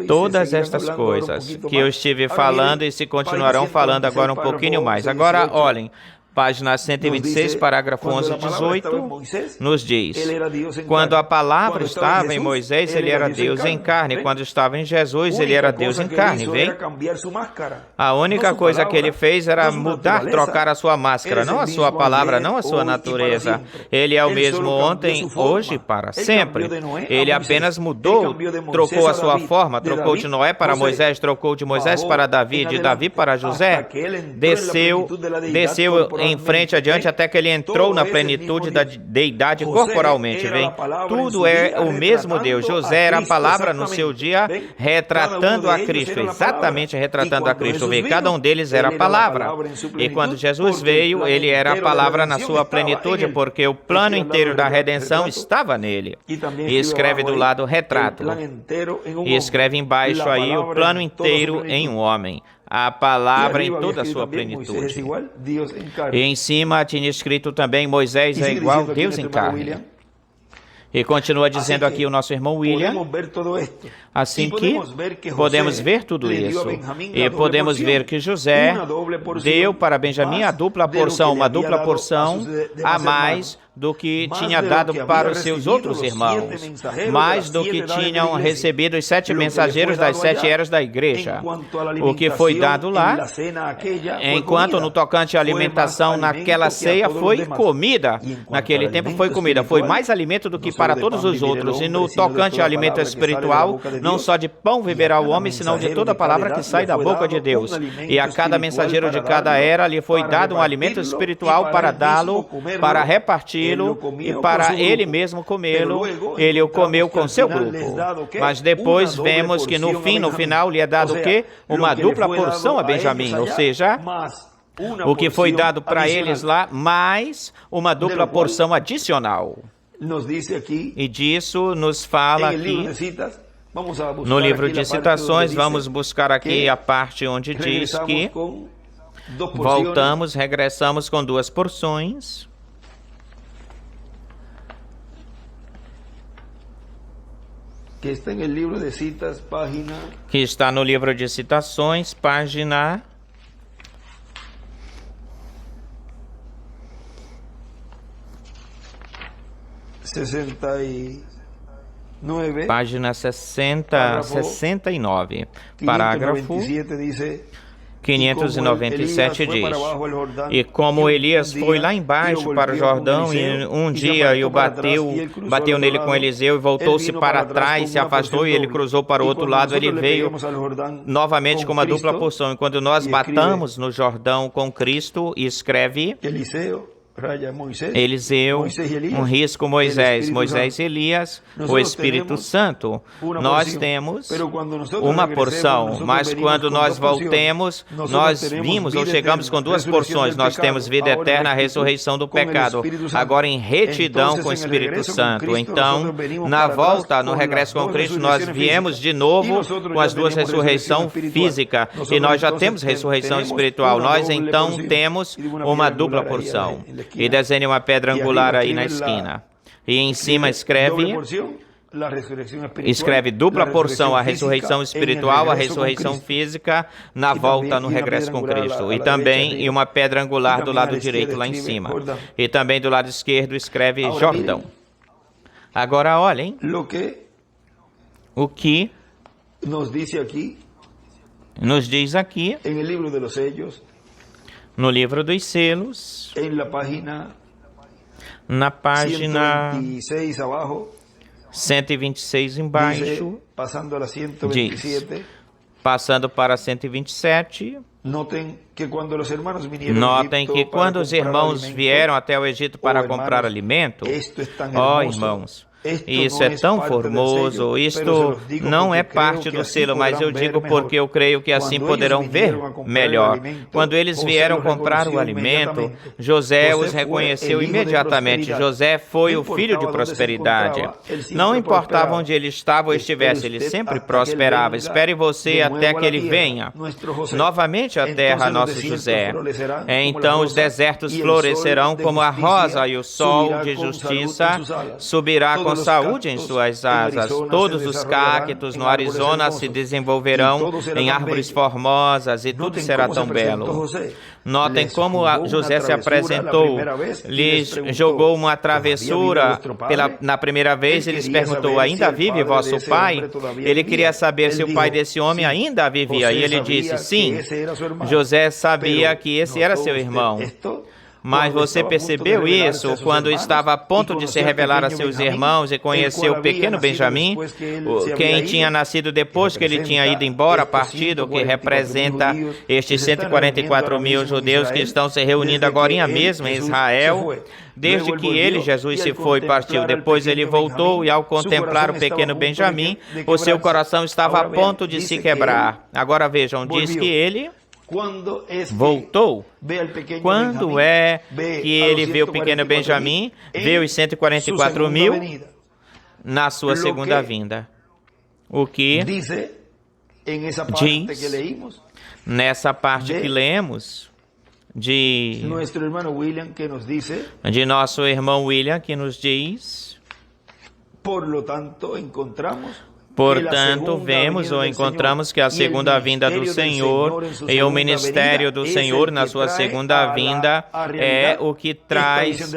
todas estas coisas que eu estive falando e se continuarão falando agora um pouquinho mais. Agora, olhem. Página 126, parágrafo 11 e 18, nos diz, quando a palavra estava em Moisés, ele era Deus em carne. Quando estava em Jesus, ele era Deus em carne. Vem? A única coisa que ele fez era mudar, trocar a sua máscara, não a sua palavra, não a sua natureza. Ele é o mesmo ontem, hoje e para sempre. Ele apenas mudou, trocou a sua forma, trocou de Noé para Moisés, trocou de Moisés para Davi, de Davi para José, desceu em frente adiante até que ele entrou na plenitude da deidade corporalmente, vem? Tudo é o mesmo Deus. José era a palavra no seu dia, retratando a Cristo, exatamente retratando a Cristo, vem? Cada um deles era a palavra. E quando Jesus veio, ele era a palavra na sua plenitude, porque o plano inteiro da redenção estava nele. E escreve do lado retrato. E escreve embaixo aí o plano inteiro em um homem. A palavra em toda a sua plenitude. E em cima tinha escrito também, Moisés é igual Deus em carne. E continua dizendo aqui o nosso irmão William, assim que podemos ver tudo isso. E podemos ver que José deu para Benjamim a dupla porção, uma dupla porção a mais do que tinha dado para os seus outros irmãos, mais do que tinham recebido os 7 mensageiros das 7 eras da igreja. O que foi dado lá, enquanto no tocante à alimentação naquela ceia foi comida, naquele tempo foi comida, foi mais alimento do que para todos os outros. E no tocante ao alimento espiritual, não só de pão viverá o homem, senão de toda palavra que sai da boca de Deus. E a cada mensageiro de cada era lhe foi dado um alimento espiritual para dá-lo, para repartir e para ele mesmo comê-lo, ele o comeu com seu grupo. Mas depois vemos que no final lhe é dado o quê? Uma dupla porção a Benjamim, ou seja, o que foi dado para eles lá, mais uma dupla porção adicional. E disso nos fala aqui, no livro de citações, vamos buscar aqui a parte onde diz que regressamos com 2 porções. Que está no livro de citações, página 69. Página 69, parágrafo 597 diz, e como Elias foi lá embaixo para o Jordão e um dia e o bateu nele com Eliseu e voltou-se para trás, se afastou e ele cruzou para o outro lado, ele veio novamente com uma dupla porção. E quando nós batamos no Jordão com Cristo, escreve Eliseu, um risco Moisés, Moisés e Elias, o Espírito Santo. Nós temos uma porção, mas quando nós voltemos, nós vimos ou chegamos com duas porções. Nós temos vida eterna, a ressurreição do pecado, agora em retidão com o Espírito Santo. Então, na volta, no regresso com Cristo, nós viemos de novo com as duas ressurreições física e nós já temos ressurreição espiritual. Nós então temos uma dupla porção. E desenhe uma pedra angular aí na esquina. E em cima escreve dupla porção, a ressurreição espiritual, a ressurreição física, na volta, no regresso com Cristo. E também e uma pedra angular do lado direito, lá em cima. E também do lado esquerdo escreve Jordão. Agora olhem o que nos diz aqui no livro dos selos, na página 126 embaixo, diz, passando para 127, notem que quando os irmãos vieram até o Egito para comprar alimento, irmãos, isso é tão formoso, isto não é parte do selo, mas eu digo porque eu creio que assim poderão ver melhor. Quando eles vieram comprar o alimento, José os reconheceu imediatamente. José foi o filho de prosperidade. Não importava onde ele estava ou estivesse, ele sempre prosperava. Espere você até que ele venha. Novamente a terra, nosso José. Então os desertos florescerão como a rosa e o sol de justiça subirá com saúde em suas asas. Todos os cactos no Arizona se desenvolverão em árvores formosas e tudo será tão belo. Notem como José se apresentou. Lhes jogou uma travessura na primeira vez. Ele lhes perguntou: ainda vive vosso pai? Ele queria saber se o pai desse homem ainda vivia. E ele disse: sim. José sabia que esse era seu irmão. Mas você percebeu isso quando estava a ponto de se revelar a seus irmãos e conheceu o pequeno Benjamim, quem tinha nascido depois que ele tinha ido embora, partido, que representa estes 144 mil judeus que estão se reunindo agora mesmo em Israel. Desde que ele, Jesus, se foi e partiu, depois ele voltou e ao contemplar o pequeno Benjamim, o seu coração estava a ponto de se quebrar. Agora vejam, diz que ele voltou. Quando é que ele vê o pequeno Benjamim, vê os 144 mil na sua segunda vinda? O que diz nessa parte que lemos de nosso irmão William, que nos diz: portanto, vemos ou encontramos que a segunda vinda do Senhor e o ministério do Senhor na sua segunda vinda é o que traz,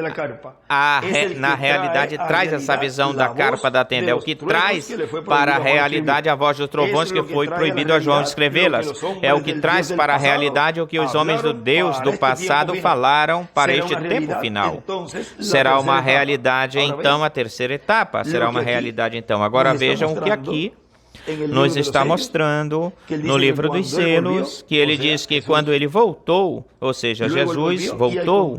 na realidade, traz essa visão da carpa da tenda. É o que traz para a realidade a voz dos trovões que foi proibido a João escrevê-las. É o que traz para a realidade o que os homens do Deus do passado falaram para este tempo final. Será uma realidade, então, a terceira etapa. Será uma realidade, então. Agora vejam o que aqui nos está mostrando no livro dos selos, que ele diz que quando ele voltou, ou seja, Jesus voltou,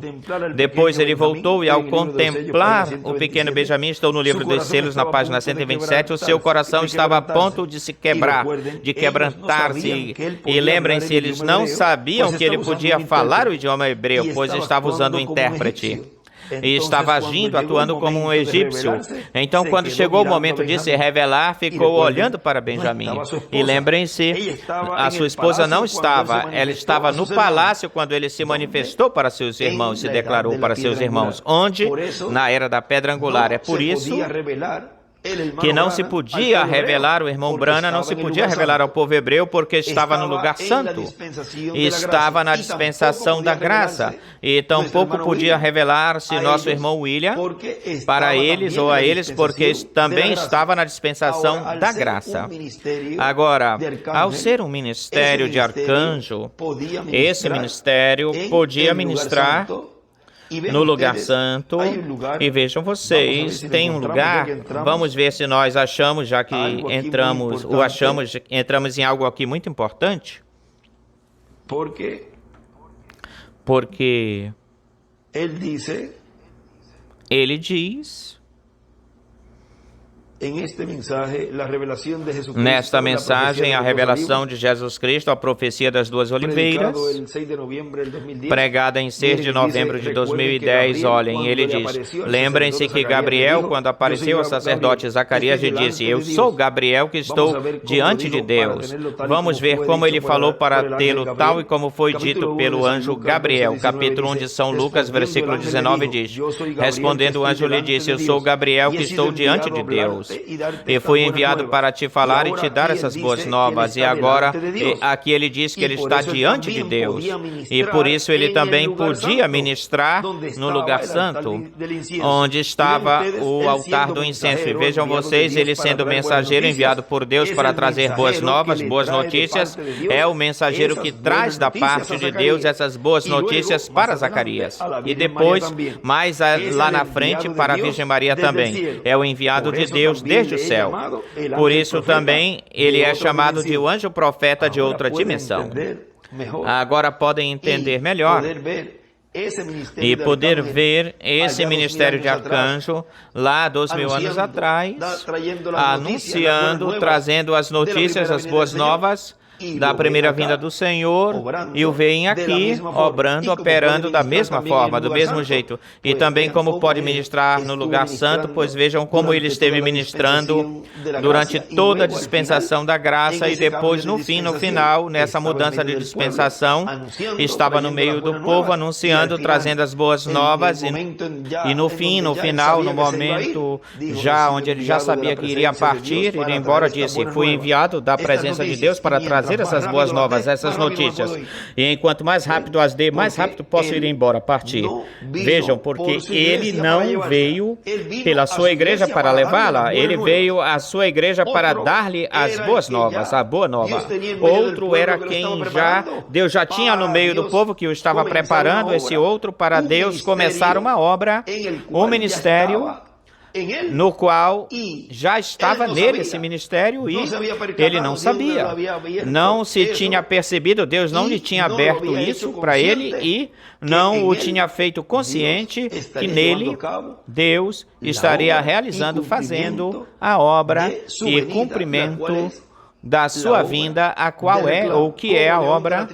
depois ele voltou e ao contemplar o pequeno Benjamim, estou no livro dos selos, na página 127, o seu coração estava a ponto de se quebrar, de quebrantar-se. E lembrem-se, eles não sabiam que ele podia falar o idioma hebreu, pois estava usando um intérprete. E estava agindo, atuando como um egípcio. Então, quando chegou o momento de se revelar, ficou olhando para Benjamim. E lembrem-se, a sua esposa não estava. Ela estava no palácio quando ele se manifestou para seus irmãos, se declarou para seus irmãos, onde? Na era da pedra angular. É por isso que não se podia revelar, o irmão Brana não se podia revelar ao povo hebreu porque estava no lugar santo, estava na dispensação da graça, e tampouco podia revelar-se nosso irmão William para eles ou a eles porque também estava na dispensação da graça. Agora, ao ser um ministério de arcanjo, esse ministério podia ministrar no lugar santo, e vejam vocês, tem um lugar, vamos ver se nós achamos, já que entramos em algo aqui muito importante, porque ele diz, nesta mensagem, a revelação de Jesus Cristo, a profecia das duas oliveiras, pregada em 6 de novembro de 2010, olhem, ele diz, lembrem-se que Gabriel, quando apareceu ao sacerdote Zacarias, lhe disse, eu sou Gabriel que estou diante de Deus. Vamos ver como ele falou para tê-lo tal e como foi dito pelo anjo Gabriel. Capítulo 1 de São Lucas, versículo 19 diz, respondendo o anjo lhe disse, eu sou Gabriel que estou diante de Deus. E fui enviado para te falar e te dar essas boas novas. E agora, aqui ele diz que ele está diante de Deus. E por isso ele também podia ministrar no lugar santo, onde estava o altar do incenso. E vejam vocês, ele sendo mensageiro enviado por Deus para trazer boas novas, boas notícias, é o mensageiro que traz da parte de Deus essas boas notícias para Zacarias. E depois, mais lá na frente, para a Virgem Maria também. É o enviado de Deus desde o céu. Por isso também ele é chamado de o anjo profeta de outra dimensão. Agora podem entender melhor e poder ver esse ministério de arcanjo lá 2000 anos atrás, anunciando, trazendo as notícias, as boas novas da primeira vinda do Senhor, e o veem aqui, obrando, operando da mesma forma, do mesmo jeito. E também como pode ministrar no lugar santo, pois vejam como ele esteve ministrando durante toda a dispensação da graça, e depois no final, nessa mudança de dispensação, estava no meio do povo, anunciando, trazendo as boas novas, e no final, no momento já onde ele já sabia que iria partir, ir embora, disse, fui enviado da presença de Deus para trazer essas boas novas, essas notícias. E enquanto mais rápido as dê, mais rápido posso ir embora, partir. Vejam, porque ele não veio pela sua igreja para levá-la, ele veio à sua igreja para dar-lhe as boas novas, a boa nova. Outro era quem Deus já tinha no meio do povo, que o estava preparando, esse outro para Deus começar uma obra, um ministério, no qual já estava nele esse ministério, e ele não sabia, não se tinha percebido, Deus não lhe tinha aberto isso para ele e não o tinha feito consciente que nele Deus estaria realizando, fazendo a obra e cumprimento da sua vinda, a qual é, ou que é a obra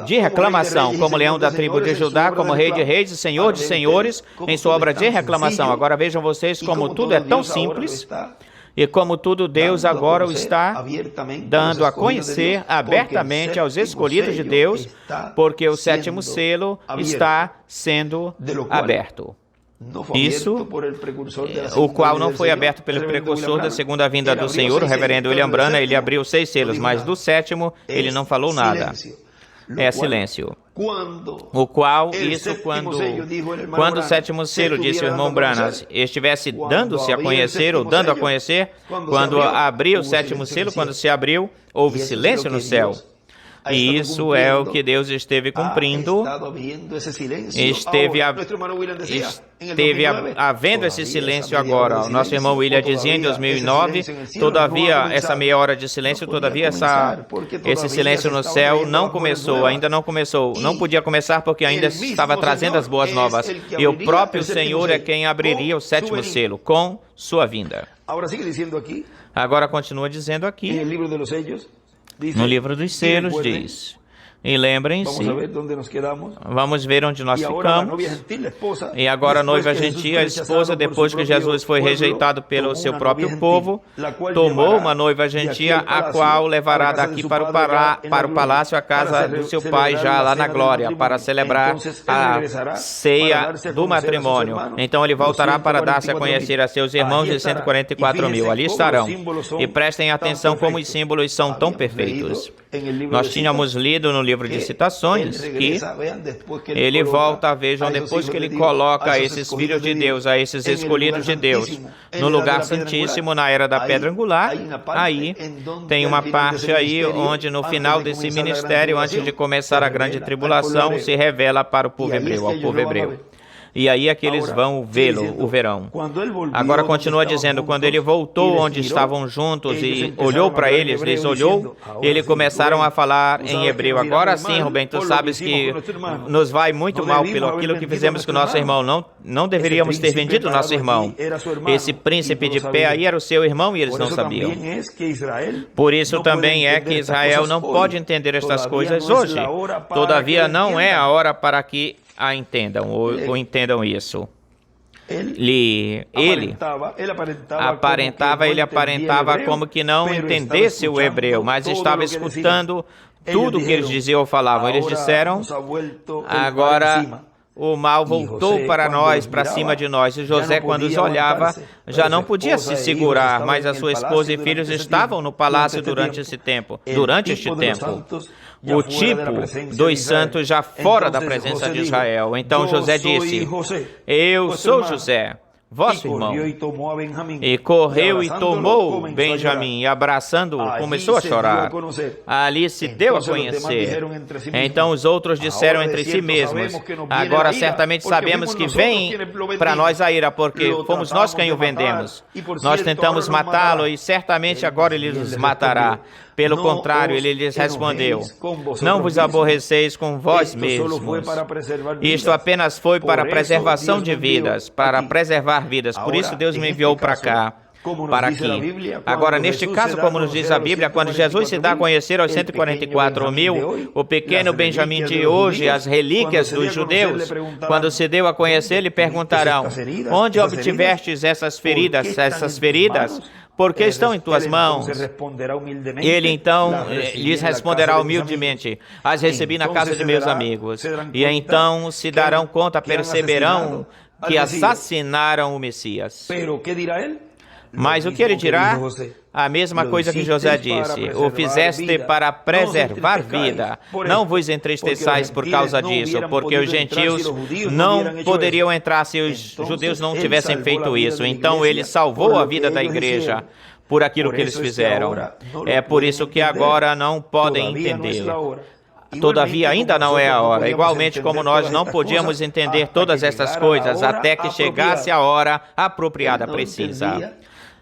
de reclamação, como leão da tribo de Judá, como rei de reis e senhor de senhores, em sua obra de reclamação. Agora vejam vocês como tudo é tão simples, e como tudo Deus agora o está dando a conhecer abertamente aos escolhidos de Deus, porque o sétimo selo está sendo aberto. Isso, o qual não foi aberto pelo precursor da segunda vinda do Senhor, o reverendo William Branham. Ele abriu 6 selos, mas do sétimo ele não falou nada. É silêncio. O qual, isso quando o sétimo selo, disse o irmão Branham, estivesse dando-se a conhecer, ou dando a conhecer, quando abriu o sétimo selo, quando se abriu, houve silêncio no céu. E isso é o que Deus esteve cumprindo, esteve havendo esse silêncio agora. O nosso irmão William dizia em 2009, todavia, essa meia hora de silêncio, todavia esse silêncio no céu não começou, ainda não começou, não podia começar porque ainda estava trazendo as boas novas. E o próprio Senhor é quem abriria o sétimo selo, com sua vinda. Agora continua dizendo aqui, no livro dos selos diz, e lembrem-se, vamos ver onde nós ficamos. E agora a noiva gentia, a esposa, depois que Jesus foi rejeitado pelo seu próprio povo, tomou uma noiva gentia, a qual levará daqui para o palácio, a casa do seu pai, já lá na glória, para celebrar a ceia do matrimônio. Então ele voltará para dar-se a conhecer a seus irmãos de 144 mil. Ali estarão. E prestem atenção como os símbolos são tão perfeitos. Nós tínhamos lido no livro de citações que ele volta, vejam, depois que ele coloca esses filhos de Deus, a esses escolhidos de Deus, no lugar santíssimo, na era da pedra angular. Aí tem uma parte aí onde no final desse ministério, antes de começar a grande tribulação, se revela para o povo hebreu, ao povo hebreu. E aí é que eles vão vê-lo, o verão. Agora continua dizendo, quando ele voltou onde estavam juntos e olhou para eles, lhes olhou, eles começaram a falar em hebreu. Agora sim, Rubem, tu sabes que nos vai muito mal pelo aquilo que fizemos com o nosso irmão. Não deveríamos ter vendido o nosso irmão. Esse príncipe de pé aí era o seu irmão e eles não sabiam. Por isso também é que Israel não pode entender estas coisas hoje. Todavia, não é a hora para que a entendam ou entendam isso. Ele aparentava como que não entendesse o hebreu, mas estava escutando tudo o que eles diziam ou falavam. Eles disseram, agora o mal voltou para nós, para cima de nós. E José, quando os olhava, já não podia se segurar, mas a sua esposa e filhos estavam no palácio durante este tempo. O tipo dos santos já fora da presença de Israel. Então José disse, eu sou José, vosso irmão. E correu e tomou Benjamim, e abraçando-o, começou a chorar. Ali se deu a conhecer. Então os outros disseram entre si mesmos, agora certamente sabemos que vem para nós a ira, porque fomos nós quem o vendemos. Nós tentamos matá-lo e certamente agora ele nos matará. Pelo contrário, ele lhes respondeu, não vos aborreceis com vós mesmos. Isto apenas foi para a preservação de vidas, para preservar vidas. Por isso Deus me enviou para cá, para aqui. Agora, neste caso, como nos diz a Bíblia, quando Jesus se dá a conhecer aos 144.000, o pequeno Benjamim de hoje, as relíquias dos judeus, quando se deu a conhecer, lhe perguntarão, onde obtivestes essas feridas? Porque estão em tuas mãos. Ele então lhes responderá humildemente, as recebi na casa de meus amigos. E então se darão conta, perceberão que assassinaram o Messias. Mas o que ele dirá? A mesma coisa que José disse, o fizeste para preservar vida. Não vos entristeçais por causa disso, porque os gentios não poderiam entrar se os judeus não tivessem feito isso. Então ele salvou a vida da igreja por aquilo que eles fizeram. É por isso que agora não podem entender. Todavia, ainda não é a hora. Igualmente como nós não podíamos entender todas essas coisas até que chegasse a hora apropriada, precisa.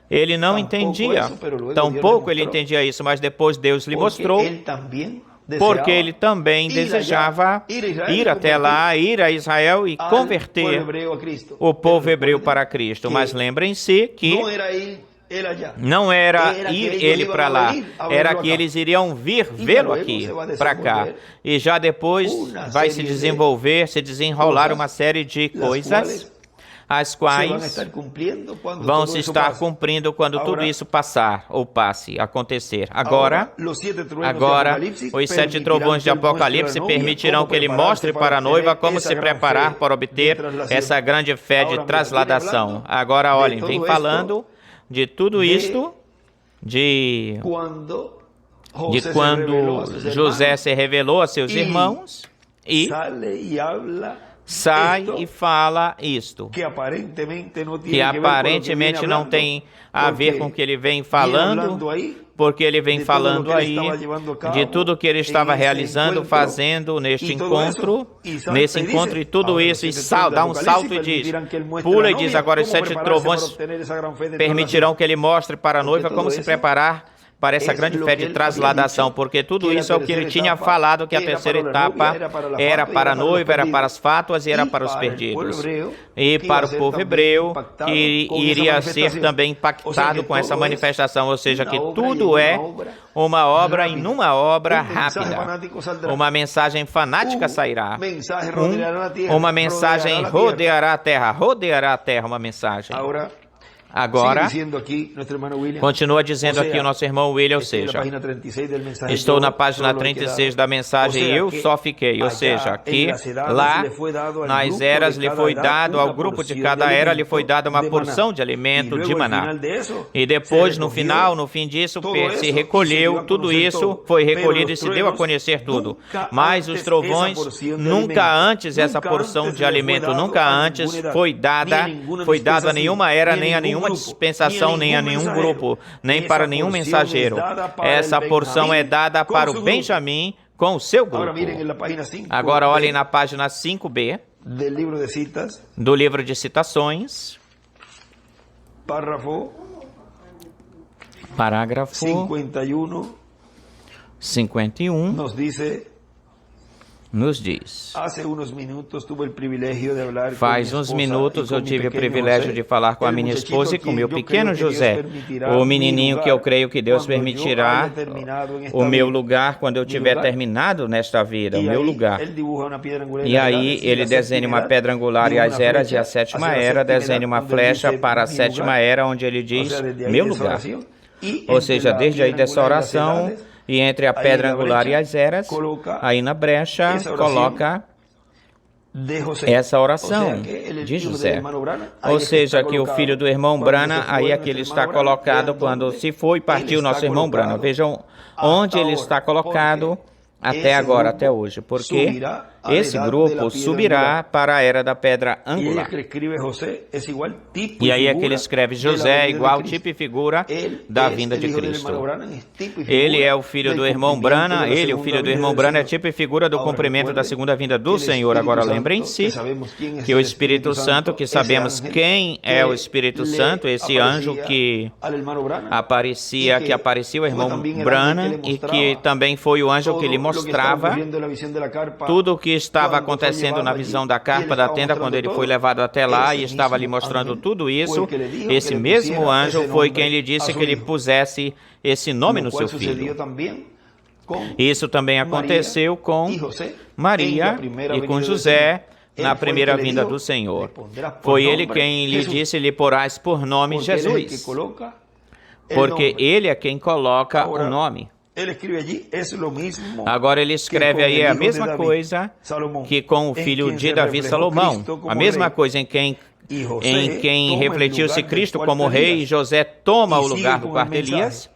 Ele não entendia, tampouco ele entendia isso, mas depois Deus lhe mostrou, porque ele também desejava ir até lá, ir a Israel e converter o povo hebreu para Cristo. Mas lembrem-se que não era ir ele para lá, era que eles iriam vir vê-lo aqui, para cá. E já depois vai se desenrolar uma série de coisas as quais vão se estar cumprindo quando tudo isso passar, ou acontecer. Agora, os 7 trovões de Apocalipse permitirão que ele mostre para a noiva como se preparar para obter essa grande fé de trasladação. Agora, olhem, vem falando de tudo isto, de quando José se revelou a seus irmãos e sai e fala isto, que aparentemente não tem a ver com o que ele vem falando, porque ele vem falando aí de tudo que ele estava realizando, fazendo nesse encontro e tudo isso, e dá um salto e diz, pula e diz, agora os 7 trovões permitirão que ele mostre para a noiva como se preparar para essa grande fé de trasladação, porque tudo isso é o que ele tinha falado, que a terceira etapa era para a noiva, era para as fátuas e era para os perdidos. E para o povo hebreu, que iria ser também impactado com essa manifestação, ou seja, que tudo é uma obra em uma obra rápida. Uma mensagem fanática sairá. Uma mensagem rodeará a terra, uma mensagem. Agora, continua dizendo aqui o nosso irmão William, ou seja, estou na página 36 da mensagem, eu só fiquei, ou seja, que lá, nas eras, lhe foi dado, ao grupo de cada era, lhe foi dada uma porção de alimento de maná. E depois, no fim disso, se recolheu, tudo isso foi recolhido e se deu a conhecer tudo. Mas os trovões, nunca antes essa porção de alimento, nunca antes foi dado a nenhuma era, nem a nenhuma dispensação, nem a nenhum grupo, nem para nenhum mensageiro. Essa porção é dada para o Benjamim com o seu grupo. Agora olhem na página 5b. do livro de Citações, parágrafo 51, nos diz: faz uns minutos eu tive o privilégio de falar com a minha esposa e com meu pequeno José, o menininho que eu creio que Deus permitirá o meu lugar quando eu tiver terminado nesta vida, o meu lugar. E aí ele desenha uma pedra angular e as eras, e a sétima era desenha uma flecha para a sétima era, onde ele diz, meu lugar. Ou seja, desde aí dessa oração, e entre a pedra angular e as eras, aí na brecha, coloca essa oração de José. Ou seja, que o filho do irmão Brana, aí aqui ele está colocado quando se foi e partiu nosso irmão Brana. Vejam onde ele está colocado até agora, até hoje, porque esse grupo subirá para a era da pedra angular. E aí é que ele escreve José igual tipo e figura da vinda de Cristo. Ele é o filho do irmão Brana, ele, o filho do irmão Brana, é tipo e figura do cumprimento da segunda vinda do Senhor. Agora lembrem-se que o Espírito Santo, que sabemos quem é o Espírito Santo, esse anjo que aparecia ao irmão Brana, e que também foi o anjo que lhe mostrava tudo o que estava acontecendo na visão da carpa da tenda quando ele foi levado até lá e estava lhe mostrando tudo isso. Esse mesmo anjo foi quem lhe disse que ele pusesse esse nome no seu filho. Isso também aconteceu com Maria e com José na primeira vinda do Senhor. Foi ele quem lhe disse, lhe porás por nome Jesus, porque ele é quem coloca o nome. Agora ele escreve aí a mesma coisa que com o filho de Davi, Salomão. A mesma coisa em quem refletiu-se Cristo como rei, e José toma o lugar do quarto Elias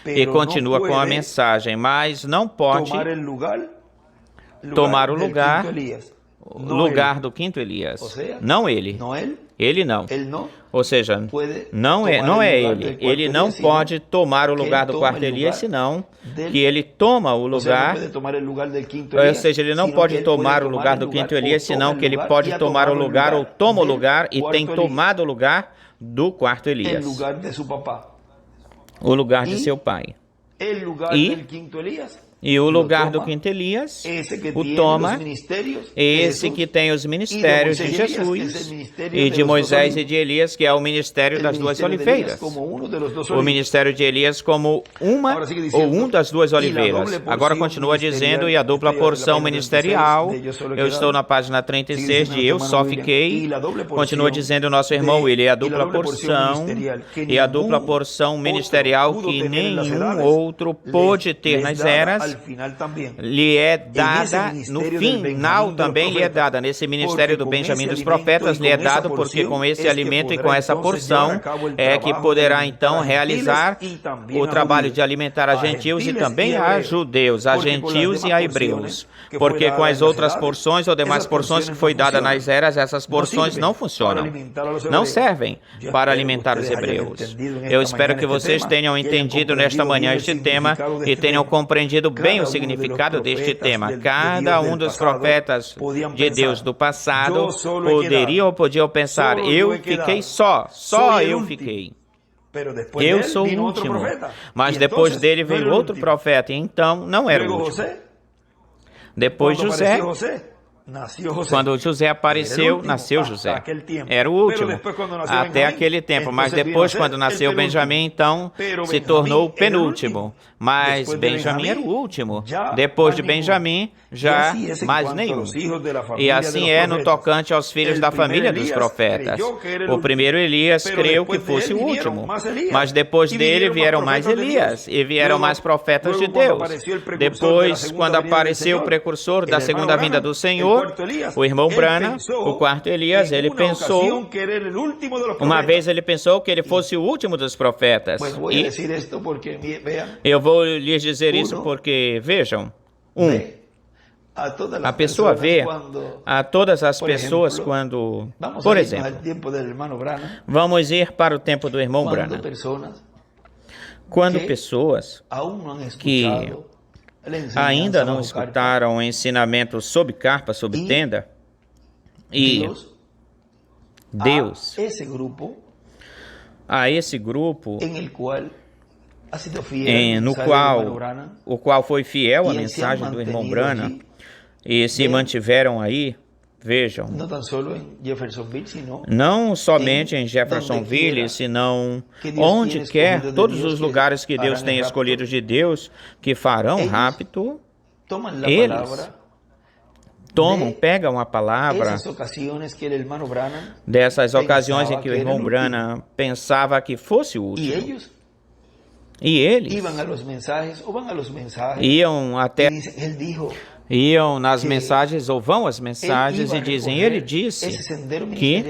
e continua com a mensagem, mas não pode tomar o lugar do quinto Elias. Não ele. Ele não. Ou seja, não é ele. Ele não pode tomar o lugar do quarto Elias, senão que ele toma o lugar. Ou seja, ele não pode tomar o lugar do quinto Elias, senão que ele pode tomar o lugar ou toma o lugar e tem tomado o lugar do quarto Elias. O lugar de seu pai. E o lugar do quinto Elias o toma esse que tem os ministérios de Jesus e de Moisés e de Elias, que é o ministério das duas oliveiras. O ministério de Elias como um das duas oliveiras. Agora continua dizendo, e a dupla porção ministerial. Eu estou na página 36 de Eu Só Fiquei. Continua dizendo o nosso irmão William, a dupla porção e a dupla porção ministerial que nenhum outro pôde ter nas eras, lhe é dada, no final também lhe é dada, nesse ministério do Benjamim dos profetas, lhe é dado, porque com esse alimento e com essa porção é que poderá então realizar o trabalho de alimentar a gentios e também a judeus, a gentios e a hebreus, porque com as outras porções ou demais porções que foi dada nas eras, essas porções não funcionam, não servem para alimentar os hebreus. Eu espero que vocês tenham entendido nesta manhã este tema e tenham compreendido bem o significado deste tema. Cada um dos profetas de Deus do passado podiam pensar, eu fiquei só eu fiquei. Eu sou o último. Mas depois dele veio outro profeta, e então não era o último. Depois José, quando José apareceu, nasceu José. Era o último, até aquele tempo. Mas depois, quando nasceu Benjamim, então se tornou o penúltimo. Mas Benjamim era o último. Depois de Benjamim, já mais nenhum. E assim é no tocante aos filhos da família dos profetas. O primeiro Elias creu que fosse o último. Mas depois dele vieram mais Elias e vieram mais profetas de Deus. Depois, quando apareceu o precursor da segunda vinda do Senhor, o irmão Brana, o quarto Elias, ele pensou, uma vez ele pensou que ele fosse o último dos profetas. E eu vou lhes dizer isso porque, vejam, a pessoa vê a todas as pessoas quando, por exemplo, vamos ir para o tempo do irmão Brana, quando pessoas que ainda não escutaram o ensinamento sobre carpa, sobre tenda, E Deus, a esse grupo o qual foi fiel à mensagem do irmão Branham e se mantiveram aí, vejam, não somente em Jeffersonville, senão onde quer, todos os lugares que Deus tem escolhido de Deus, que farão rapto, eles pegam a palavra dessas ocasiões em que o irmão Branham pensava que fosse o último. E eles iam nas mensagens ou vão às mensagens e dizem, ele disse que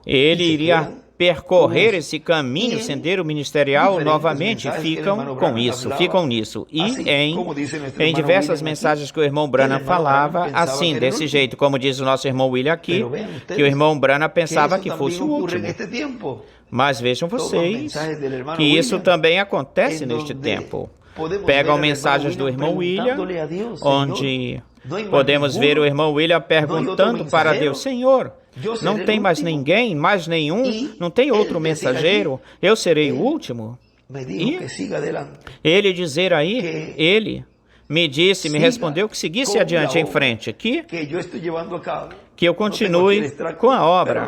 ele iria percorrer esse caminho, sendero ministerial novamente, ficam nisso. E em diversas mensagens que o irmão Branham falava, assim, desse jeito, como diz o nosso irmão William aqui, que o irmão Branham pensava que fosse o último. Mas vejam vocês que isso também acontece neste tempo. Pegam mensagens do irmão William, onde podemos ver o irmão William perguntando para Deus, Senhor, não tem mais ninguém, mais nenhum, não tem outro mensageiro, eu serei o último? E ele dizer aí, ele me disse, me respondeu que seguisse adiante em frente, que eu continue com a obra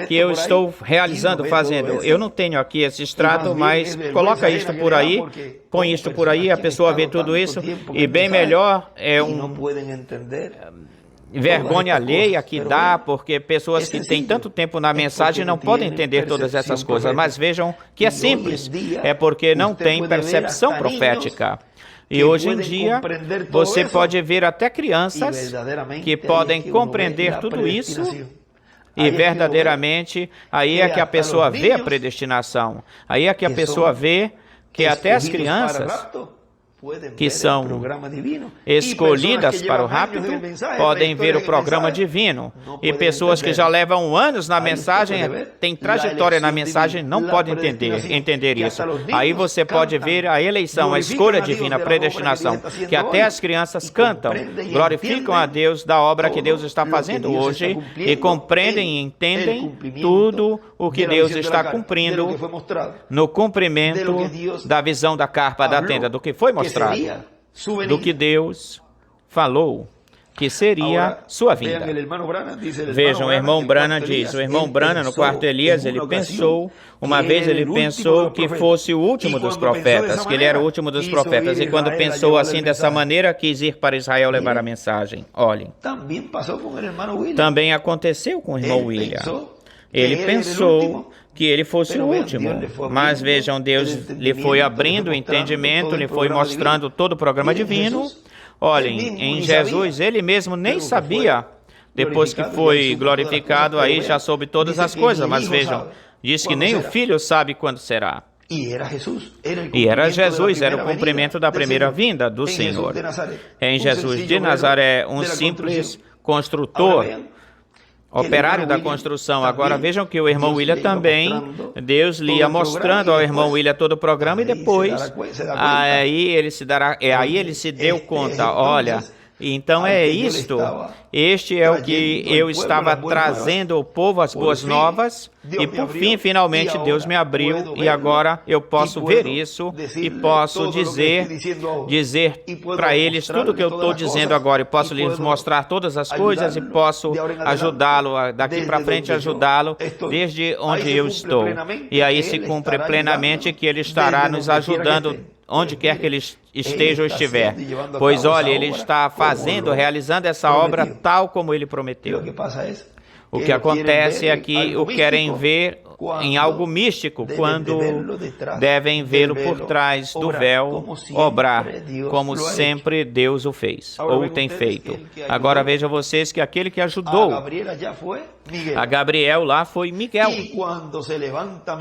que eu estou realizando, fazendo. Eu não tenho aqui esse extrato, mas coloca isto por aí, põe isto por aí, a pessoa vê tudo isso, e bem melhor é vergonha alheia que dá, porque pessoas que têm tanto tempo na mensagem não podem entender todas essas coisas, mas vejam que é simples, é porque não tem percepção profética. E hoje em dia, você pode ver até crianças que podem compreender tudo isso e verdadeiramente, aí é que a pessoa vê a predestinação. Aí é que a pessoa vê que até as crianças que são escolhidas para o rapto podem ver o programa divino. E pessoas que já levam anos na mensagem, têm trajetória na mensagem, não podem entender isso. Aí você pode ver a eleição, a escolha divina, a predestinação, que até as crianças cantam, glorificam a Deus da obra que Deus está fazendo hoje e compreendem e entendem tudo o que Deus está cumprindo no cumprimento da visão da carpa da tenda, do que foi mostrado, do que Deus falou que seria sua vinda. Vejam, o irmão Branham diz, o irmão Branham no quarto Elias, ele pensou que fosse o último dos profetas, que ele era o último dos profetas, e quando pensou assim dessa maneira, quis ir para Israel levar a mensagem. Olhem, também aconteceu com o irmão William. Ele pensou que ele fosse o último, mas vejam, Deus lhe foi abrindo o entendimento, lhe foi mostrando todo o programa divino. Olhem, em Jesus, ele mesmo nem sabia, depois que foi glorificado, aí já soube todas as coisas, mas vejam, diz que nem o Filho sabe quando será. E era Jesus, era o cumprimento da primeira vinda do Senhor. Em Jesus de Nazaré, um simples construtor, operário da construção. Agora vejam que o irmão William também, Deus lhe ia mostrando ao irmão William todo o programa e depois, aí ele se deu conta, olha, então é isto, este é o que eu estava trazendo ao povo, as boas novas, e por fim, finalmente, Deus me abriu, e agora eu posso ver isso, e posso dizer para eles tudo o que eu estou dizendo agora, e posso lhes mostrar todas as coisas, e posso ajudá-lo, daqui para frente ajudá-lo, desde onde eu estou. E aí se cumpre plenamente que Ele estará nos ajudando onde quer que ele esteja ou estiver. Pois olha, ele está realizando essa obra tal como ele prometeu. O que acontece é que o querem ver em algo místico, quando devem vê-lo por trás do véu, obrar, como sempre Deus o fez, ou tem feito. Agora vejam vocês que aquele que ajudou a Gabriel lá foi Miguel.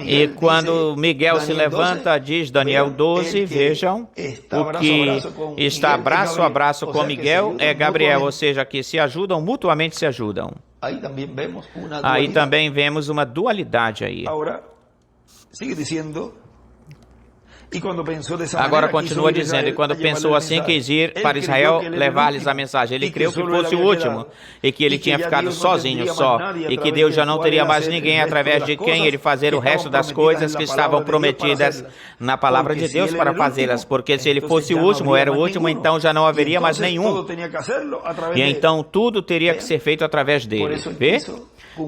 E quando Miguel se levanta, diz Daniel 12, vejam, o que está braço a braço com Miguel é Gabriel, ou seja, que se ajudam, mutuamente se ajudam. Aí também vemos uma dualidade aí. Agora continua dizendo, e quando pensou assim, quis ir para Israel levar-lhes a mensagem. Ele creu que fosse o último, e que ele tinha ficado sozinho só, e que Deus já não teria mais ninguém através de quem ele fazer o resto das coisas que estavam prometidas na palavra de Deus para fazê-las, porque se ele fosse o último, era o último, então já não haveria mais nenhum. E então tudo teria que ser feito através dele. Vê?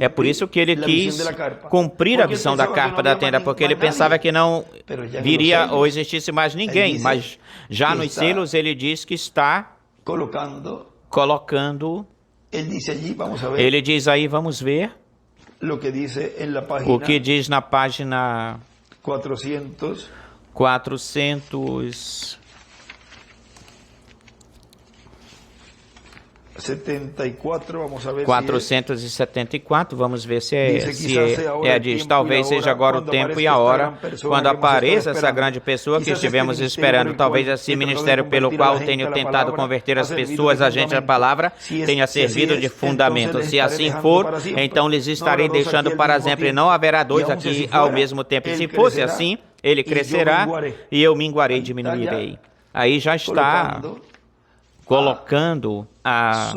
É por isso que ele quis cumprir a visão da carpa da tenda, porque ele pensava que não viria ou existisse mais ninguém, mas já nos selos ele diz que está colocando. Ele diz aí, vamos ver o que diz na página 474, vamos a ver 474, vamos ver se diz, talvez seja agora o tempo e a hora, quando apareça essa grande pessoa que estivemos esperando, talvez esse ministério pelo qual tenho tentado converter as pessoas a gente a palavra, tenha servido de fundamento. Se assim for, então lhes estarei deixando para sempre, não haverá dois aqui ao mesmo tempo. Se fosse assim, ele crescerá e eu minguarei, diminuirei. Aí já está colocando a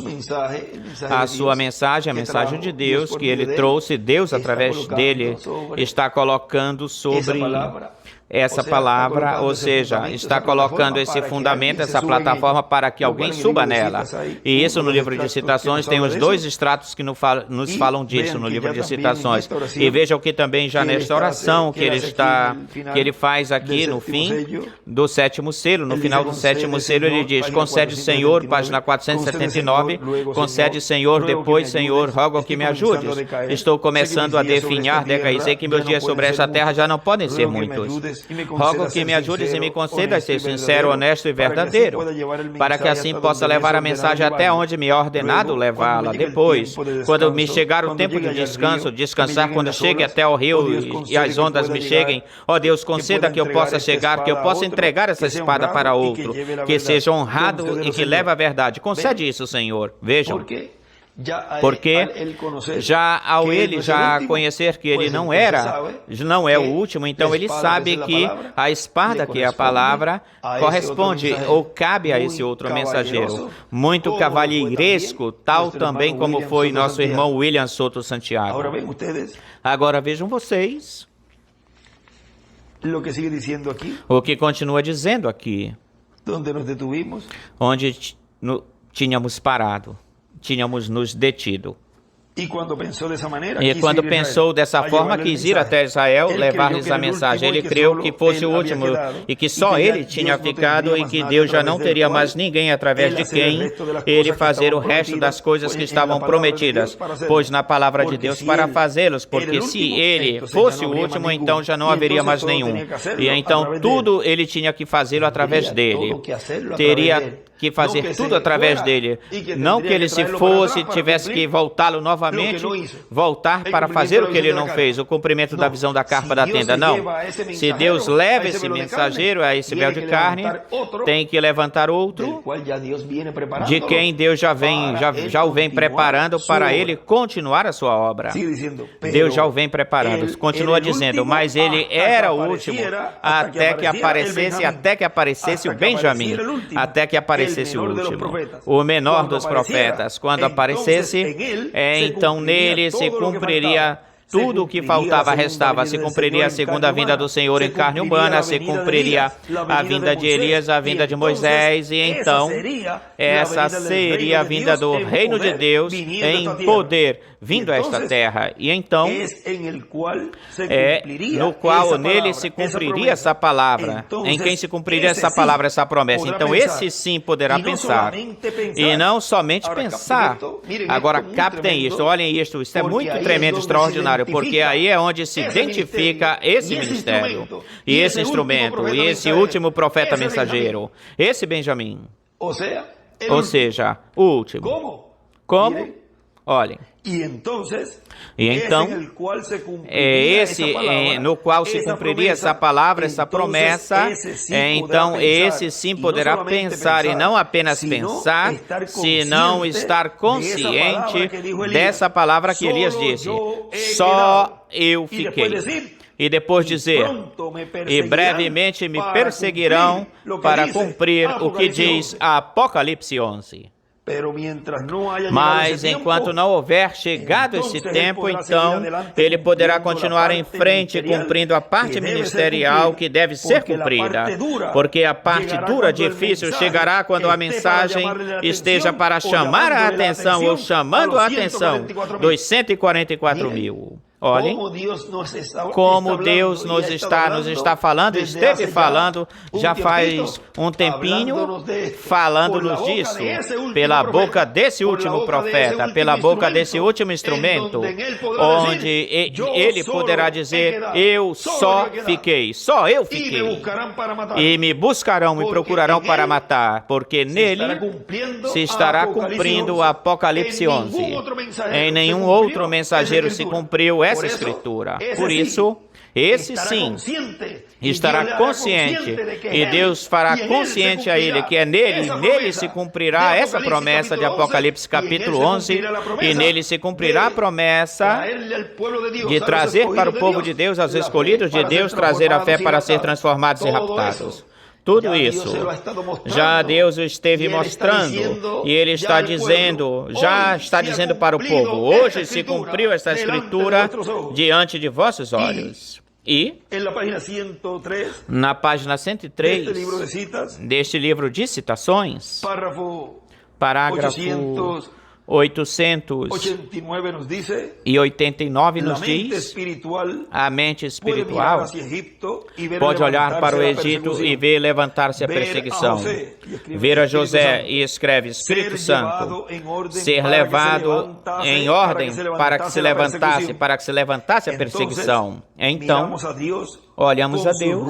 sua mensagem, a mensagem de Deus que ele trouxe, Deus através dele está colocando sobre essa palavra, ou seja, está colocando esse fundamento, essa plataforma para que alguém suba nela. E isso no livro de citações tem os dois extratos que nos falam disso no livro de citações. E vejam que também já nesta oração que ele faz aqui no fim do sétimo selo, no final do sétimo selo ele diz: concede, Senhor, página 479, concede, Senhor, depois, Senhor, rogo que me ajudes. Estou começando a definhar, decair, sei que meus dias sobre esta terra já não podem ser muitos. Rogo que me ajudes e me concedas ser sincero, honesto e verdadeiro, para que assim possa levar a mensagem até onde me é ordenado levá-la. Depois, quando me chegar o tempo de descanso, descansar quando chegue até o rio e as ondas me cheguem, ó Deus, conceda que eu possa chegar, que eu possa entregar essa espada para outro, que seja honrado e que leve a verdade. Concede isso, Senhor. Vejam. Porque já ao ele já conhecer que ele não é o último, então ele sabe que a espada, que é a palavra, corresponde ou cabe a esse outro mensageiro, muito cavalheiresco, tal também como foi nosso irmão William Soto Santiago. Agora vejam vocês o que continua dizendo aqui, onde tínhamos parado. Tínhamos nos detido. E quando pensou dessa forma, quis ir até Israel, levar-lhes a mensagem. Ele creu que fosse o último e que só ele tinha ficado e que Deus já não teria mais ninguém através de quem ele fazer o resto das coisas que estavam prometidas, pois na palavra de Deus para fazê-los, porque se ele fosse o último, então já não haveria mais nenhum. E então tudo ele tinha que fazê-lo através dele. Teria que fazer tudo através dele. Não que ele se fosse, tivesse que voltá-lo novamente, voltar para fazer o que ele não fez, o cumprimento da visão da carpa da tenda. Não. Se Deus leva esse mensageiro a esse véu de carne, tem que levantar outro, de quem Deus já o vem preparando para ele continuar a sua obra. Deus já o vem preparando. Continua dizendo, mas ele era o último até que aparecesse o Benjamim, até que aparecesse o último, o menor dos profetas. Quando aparecesse, então nele se cumpriria tudo o que faltava, restava. Se cumpriria a segunda vinda do Senhor em carne humana, se cumpriria a vinda de Elias, a vinda de Moisés, e então essa seria a vinda do reino de Deus em poder, vindo a esta terra. E então no qual nele se cumpriria essa palavra, em quem se cumpriria essa palavra, essa promessa. Então esse sim poderá pensar, e não somente pensar. Agora captem isto, olhem isto, isso é muito tremendo, extraordinário, porque aí é onde se identifica esse ministério, e esse instrumento, e esse último profeta mensageiro, esse Benjamim, ou seja, o último. Como? Olhem. E então, é esse no qual se cumpriria essa palavra, essa promessa. Então, esse sim poderá pensar, e não apenas pensar, senão estar consciente dessa palavra que Elias disse: só eu fiquei. e depois dizer: e brevemente me perseguirão para cumprir o que diz Apocalipse 11. Mas enquanto não houver chegado esse tempo, então ele poderá continuar em frente, cumprindo a parte ministerial que deve ser cumprida. Porque a parte dura, difícil, chegará quando a mensagem esteja para chamar a atenção ou chamando a atenção dos 144 mil. Olhem como Deus nos está falando, esteve falando já faz um tempinho, falando-nos disso, pela boca desse último profeta, pela boca desse último instrumento, onde ele poderá dizer: eu só eu fiquei, e me buscarão, me procurarão para matar, porque nele se estará cumprindo o Apocalipse 11. Em nenhum outro mensageiro se cumpriu essa escritura. Por isso, esse sim estará consciente, e Deus fará consciente a ele que é nele se cumprirá essa promessa de Apocalipse capítulo 11, e nele se cumprirá a promessa de trazer para o povo de Deus, aos escolhidos de Deus, trazer a fé para ser transformados e raptados. Tudo isso já Deus o esteve mostrando, e Ele está dizendo, já está dizendo para o povo: hoje se cumpriu esta escritura diante de vossos olhos. E, na página 103 deste livro de citações, parágrafo 889 nos diz: a mente espiritual pode olhar para o Egito e ver levantar-se a perseguição. Ver a José, e escreve Espírito Santo, ser levado em ordem para que se levantasse a perseguição. Então, olhamos a Deus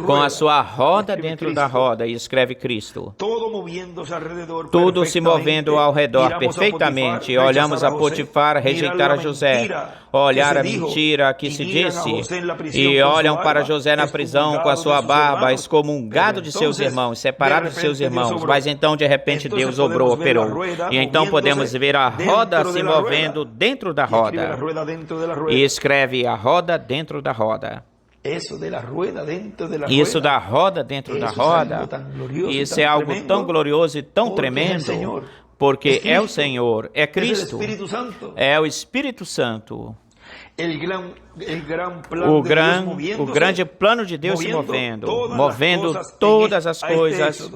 com a sua roda dentro da roda, e escreve Cristo. Tudo se movendo ao redor perfeitamente. Olhamos a Potifar rejeitar a José, olhar a mentira que se disse, e olham para José na prisão com a sua barba, excomungado de seus irmãos, separado de seus irmãos. Mas então, de repente, Deus operou. E então podemos ver a roda se movendo dentro da roda. E escreve a roda dentro da roda. Isso da roda dentro da roda, isso é algo tão glorioso e tão tremendo, porque é o Senhor, é Cristo, é o Espírito Santo. O grande plano de Deus se movendo todas as coisas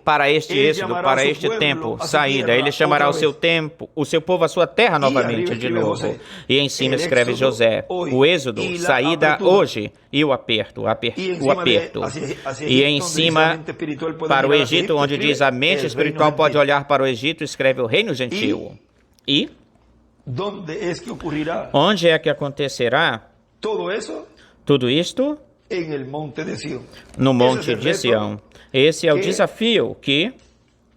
para este êxodo, para este tempo, saída. Ele chamará o seu povo a sua terra novamente de novo. E em cima escreve José, o êxodo, saída hoje, e o aperto. E em cima para o Egito, onde diz a mente espiritual pode olhar para o Egito, escreve o reino gentil. E onde é que acontecerá tudo isto? No Monte de Sião. Esse é o desafio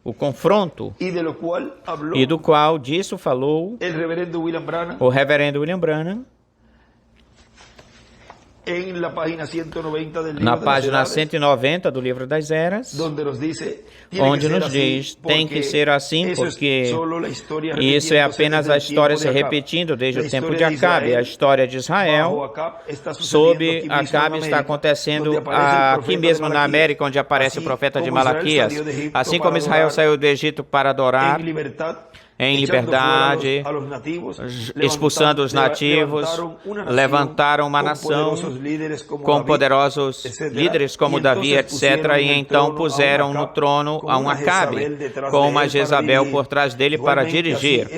o confronto, e do qual disso falou o reverendo William Branham na página 190 do Livro das Eras, onde nos diz: tem que ser assim, porque isso é apenas a história se repetindo desde o tempo de Acabe. A história de Israel sob Acabe está acontecendo aqui mesmo na América, onde aparece o profeta de Malaquias. Assim como Israel saiu do Egito para adorar em liberdade, expulsando os nativos, levantaram uma nação com poderosos líderes como Davi, etc., e então puseram no trono a um Acabe, com uma Jezabel por trás dele para dirigir.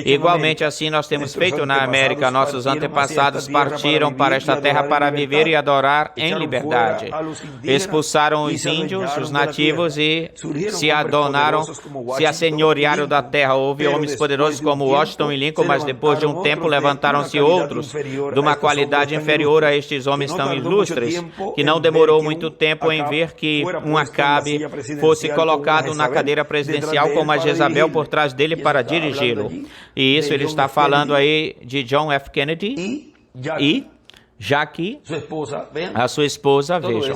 Igualmente assim nós temos feito na América. Nossos antepassados partiram para esta terra para viver e adorar em liberdade. Expulsaram os índios, os nativos, e se assenhorearam da terra. Houve homens poderosos como Washington e Lincoln, mas depois de um tempo levantaram-se outros de uma qualidade inferior a estes homens tão ilustres, que não demorou muito tempo em ver que um Acabe fosse colocado na cadeira presidencial com uma Jezabel por trás dele para dirigi-lo. E isso ele está falando aí de John F. Kennedy e Jackie, a sua esposa. Vejam,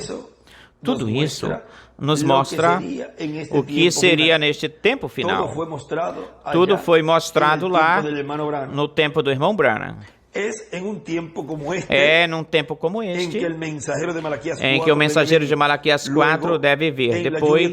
tudo isso nos mostra o que seria neste tempo final. Tudo foi mostrado lá no tempo do irmão Branham. É num tempo como este em que o mensageiro de Malaquias 4 deve vir. Depois,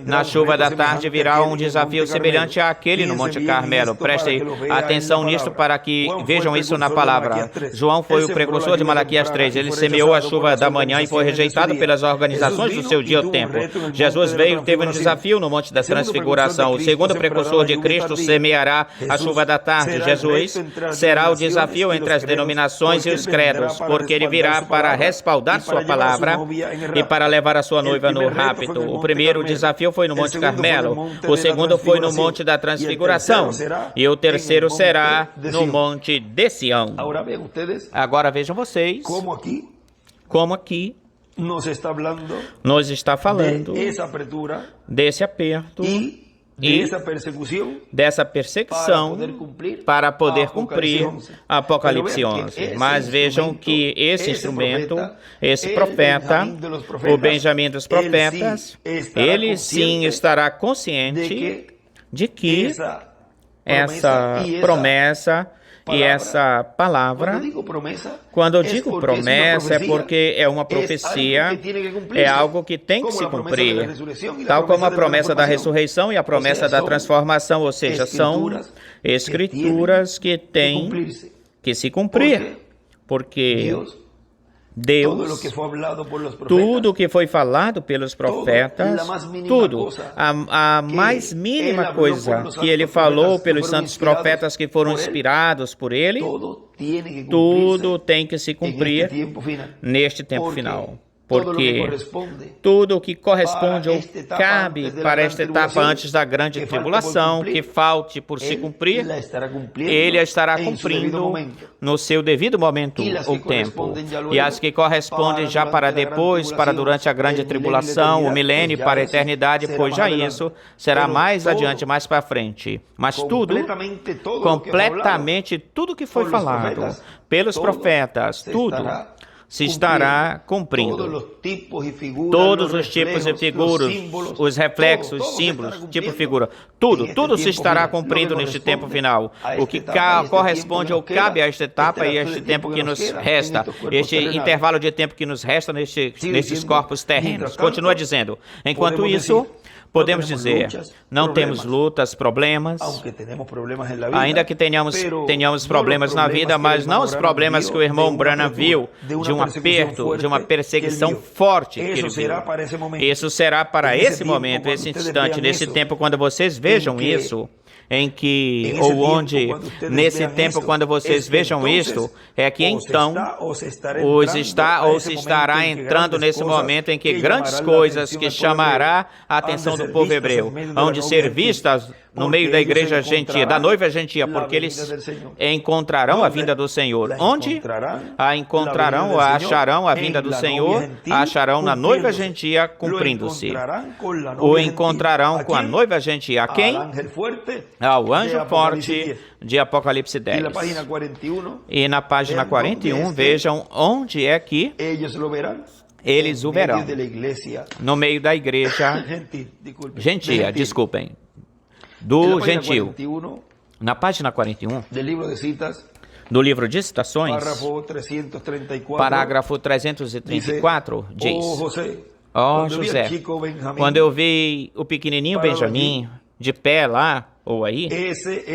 na chuva da tarde, virá um desafio semelhante àquele no Monte Carmelo. Prestem atenção nisto para que vejam isso na palavra. João foi o precursor de Malaquias 3. Ele semeou a chuva da manhã e foi rejeitado pelas organizações do seu dia ou tempo. Jesus veio, teve um desafio no Monte da Transfiguração. O segundo precursor de Cristo semeará a chuva da tarde. Jesus será o desafio entre as denominações e os credos, porque ele virá para respaldar sua palavra e para levar a sua noiva no rapto. O primeiro desafio foi no Monte Carmelo, o segundo foi no Monte da Transfiguração e o terceiro será no Monte de Sião. Agora vejam vocês como aqui nos está falando desse aperto e dessa perseguição para poder cumprir Apocalipse 11. Mas vejam que esse instrumento, esse profeta, o Benjamim dos profetas, ele sim estará consciente de que essa promessa e essa palavra, quando eu digo promessa, é porque é uma profecia, é algo que tem que se cumprir, tal como a promessa da ressurreição e a promessa da transformação, ou seja, são escrituras que têm que se cumprir, porque Deus, tudo o que foi falado pelos profetas, tudo, a mais mínima coisa que ele falou pelos santos profetas que foram inspirados por ele, tudo tem que se cumprir neste tempo final. Porque tudo o que corresponde ou cabe para esta etapa antes da grande tribulação, que falte por se cumprir, ele a estará cumprindo no seu devido momento ou tempo. E as que correspondem já para depois, para durante a grande tribulação, o milênio, para a eternidade, pois já isso será mais adiante, mais para frente. Mas tudo, completamente tudo que foi falado pelos profetas, tudo se estará cumprindo. Todos os tipos e figuras, os reflexos, símbolos, tipo figura, tudo se estará cumprindo neste tempo final. O que corresponde ou cabe a esta etapa e a este tempo que nos resta, este intervalo de tempo que nos resta nestes corpos terrenos. Continua dizendo, enquanto isso, podemos dizer, não temos lutas, problemas, ainda que tenhamos problemas na vida, mas não os problemas que o irmão Branham viu, de um aperto, de uma perseguição forte que ele viu. Isso será para esse momento, esse instante, nesse tempo, quando vocês vejam isso, em que, ou onde, nesse tempo, quando vocês vejam isto, é que então se estará entrando nesse momento em que grandes coisas que chamará a atenção do povo hebreu hão de ser vistas no meio da igreja gentia, da noiva gentia, porque eles encontrarão a vinda do Senhor. Onde a encontrarão, ou acharão a vinda do Senhor, a acharão na noiva gentia cumprindo-se. O encontrarão com a noiva gentia. A quem? Ao anjo forte de Apocalipse 10. E na página 41, vejam onde é que eles o verão. No meio da igreja gentia, desculpem. Do gentil. Na página 41 do livro de citações, parágrafo 334, diz: Ó José, quando eu vi o pequenininho Benjamim de pé lá, ou aí, esse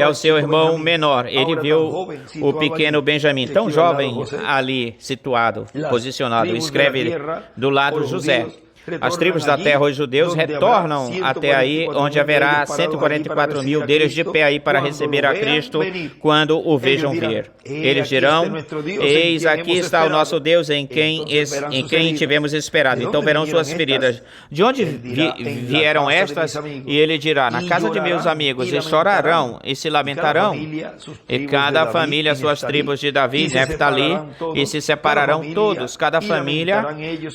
é o seu irmão menor. Ele viu o pequeno Benjamim, tão jovem, ali situado, posicionado. Escreve do lado José. As tribos da terra, os judeus, retornam até aí, onde haverá 144 mil deles de pé aí para receber a Cristo quando o vejam vir. Eles dirão, eis aqui está o nosso Deus em quem tivemos esperado. Então verão suas feridas. De onde vieram estas? E ele dirá, na casa de meus amigos, e chorarão e se lamentarão. E cada família, suas tribos de Davi, Neftali, e se separarão todos, cada família,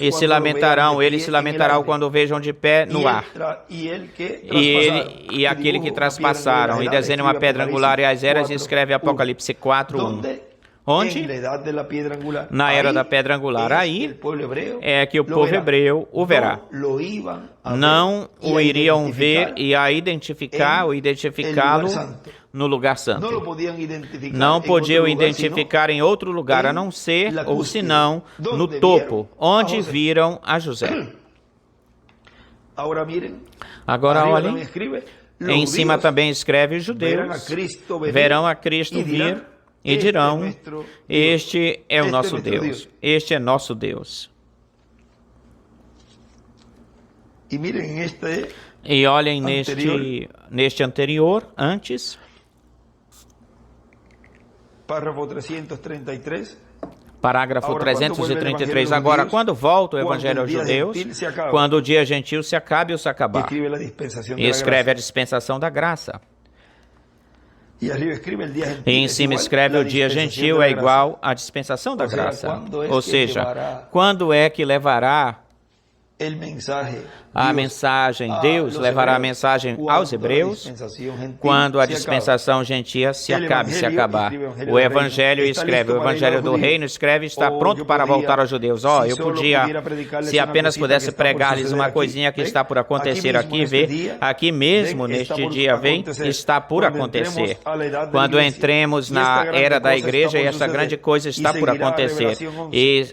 e se lamentarão. Eles se lamentarão quando o vejam de pé no ar. E aquele que traspassaram, e desenha uma pedra angular e as eras, e escreve Apocalipse 4:1. Onde? Na era da pedra angular. Aí é que o povo hebreu o verá. Não o iriam ver e a identificar ou identificá-lo no lugar santo. Não podiam identificar em outro lugar a não ser, ou senão, no topo, onde viram a José. Agora olhem, em cima também escreve: os judeus verão a Cristo vir e dirão: este é o nosso Deus, este é nosso Deus. E olhem neste anterior, antes, parágrafo 333. Agora, quando volta o Evangelho aos judeus, quando o dia gentil se acabe ou se acabar, e escreve a dispensação da graça. E em cima escreve: o dia gentil é igual à dispensação da graça. Ou seja, quando é que levará a mensagem, Deus levará a mensagem aos hebreus quando a dispensação gentil se acabar. O Evangelho escreve, o Evangelho do Reino escreve, está pronto para voltar aos judeus. Eu podia, se apenas pudesse pregar-lhes uma coisinha que está por acontecer aqui, aqui mesmo neste dia, está por acontecer. Quando entremos na era da igreja, e essa grande coisa está por acontecer, e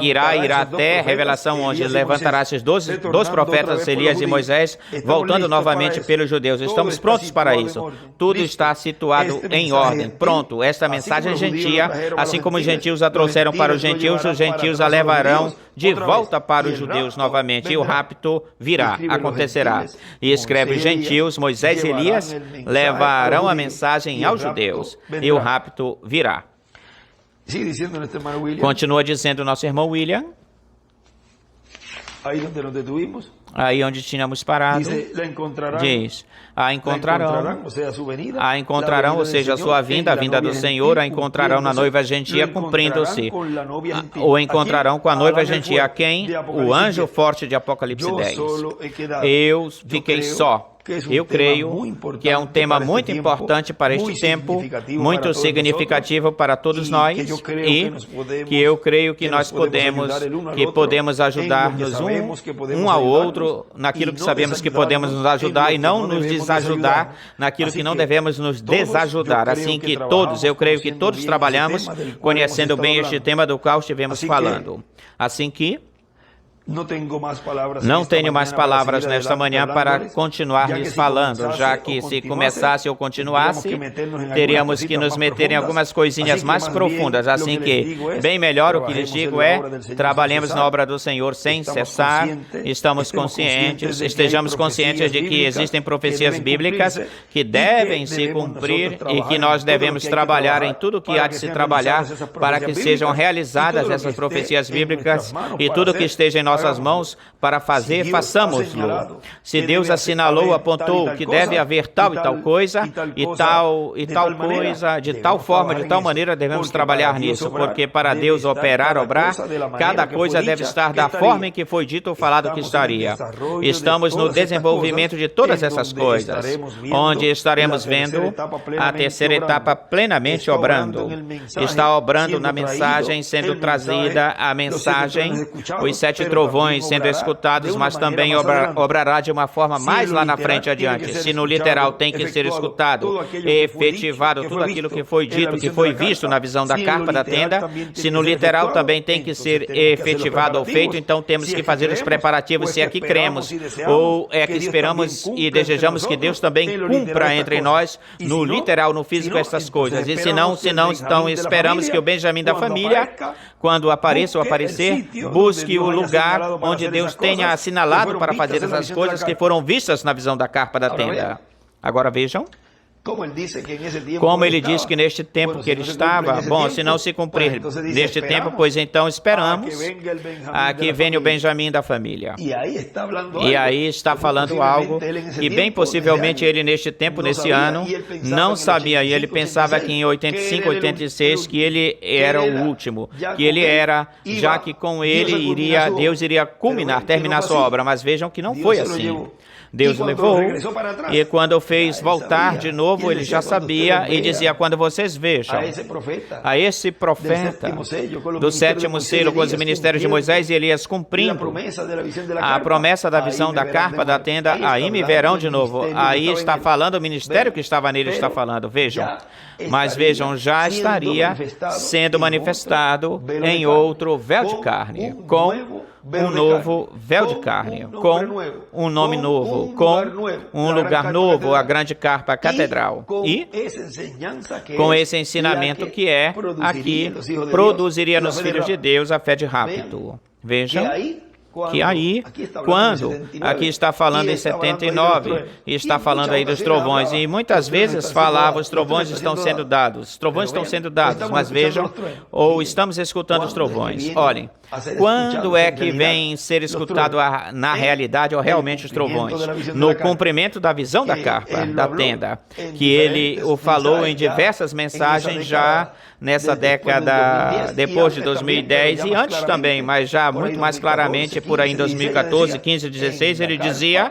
irá até revelação, onde levantará esses dois profetas, Elias e Moisés, voltando novamente pelos judeus. Estamos prontos para isso. Tudo está situado em ordem. Pronto, esta mensagem gentia, assim como os gentios a trouxeram para os gentios a levarão de volta para os judeus novamente. E o rapto virá, acontecerá. E escreve: os gentios, Moisés e Elias, levarão a mensagem aos judeus. E o rapto virá. Continua dizendo o nosso irmão William. Aí onde tínhamos parado, diz: a encontrarão, ou seja, a sua vinda, a vinda do Senhor, a encontrarão na noiva gentia cumprindo-se, ou encontrarão com a noiva gentia, a quem? O anjo forte de Apocalipse 10. Eu fiquei só. Eu creio que é um tema muito importante para este tempo, muito significativo para todos nós, e que eu creio que nós podemos ajudar-nos um ao outro naquilo que sabemos que podemos nos ajudar, e não nos desajudar naquilo que não devemos nos desajudar. Assim que todos, eu creio que todos trabalhamos conhecendo bem este tema do qual estivemos falando. Assim que não tenho mais palavras nesta manhã para continuar lhes falando, já que se começasse ou continuasse, teríamos que nos meter em algumas coisinhas mais profundas. Assim que, bem melhor o que lhes digo é: trabalhemos na obra do Senhor sem cessar, estejamos conscientes de que existem profecias bíblicas que devem se cumprir e que nós devemos trabalhar em tudo que há de se trabalhar para que sejam realizadas essas profecias bíblicas, e tudo que esteja em nossas mãos para fazer, façamos-lo. Se Deus assinalou, apontou que deve haver tal e tal coisa, e tal coisa, de tal forma, de tal maneira, devemos trabalhar nisso, porque para Deus obrar, cada coisa deve estar da forma em que foi dito ou falado que estaria. Estamos no desenvolvimento de todas essas coisas, onde estaremos vendo a terceira etapa plenamente obrando. Está obrando na mensagem sendo trazida, a mensagem, os 7 trovões sendo escutados, mas também obrará de uma forma mais lá na frente adiante. Se no literal tem que ser escutado e efetivado tudo aquilo que foi dito, que foi visto na visão da carpa da tenda, se no literal também tem que ser efetivado ou feito, então temos que fazer os preparativos, se é que cremos, ou é que esperamos e desejamos que Deus também cumpra entre nós, no literal, no físico, essas coisas. E se não, então esperamos que o Benjamim da família, quando apareça ou aparecer, busque o lugar onde Deus tenha assinalado para fazer essas coisas que foram vistas na visão da carpa da tenda. Agora vejam como ele diz que neste tempo que ele estava, se não se cumprir neste tempo, pois então esperamos a que venha o Benjamim da família. E aí está falando algo que bem possivelmente ele neste tempo, nesse ano, não sabia, e ele pensava que em 85, 86, que ele era o último, que ele era, já que com ele Deus iria terminar sua obra, mas vejam que não foi assim. Deus o levou, e quando o fez voltar de novo, novo, ele já sabia e dizia, quando vocês vejam a esse profeta do sétimo selo com os ministérios de Moisés e Elias cumprindo a promessa da visão da carpa da tenda, aí me verão de novo. Aí está falando o ministério que estava nele, está falando, vejam. Mas vejam, já estaria sendo manifestado em outro véu de carne, com um novo véu de carne, com um nome novo, com um lugar novo, a grande carpa catedral. E com esse ensinamento que é aqui, produziria nos filhos de Deus a fé de rapto. Vejam que aí, quando aqui está falando em 79, e está falando aí dos trovões, e muitas vezes falava, os trovões estão sendo dados, mas vejam, ou estamos escutando os trovões. Olhem, quando é que vem ser escutado na realidade ou realmente os trovões? No cumprimento da visão da carpa, da tenda, que ele o falou em diversas mensagens já nessa década, depois de 2010 e antes também, mas já muito mais claramente por aí em 2014, 15, 16, ele dizia,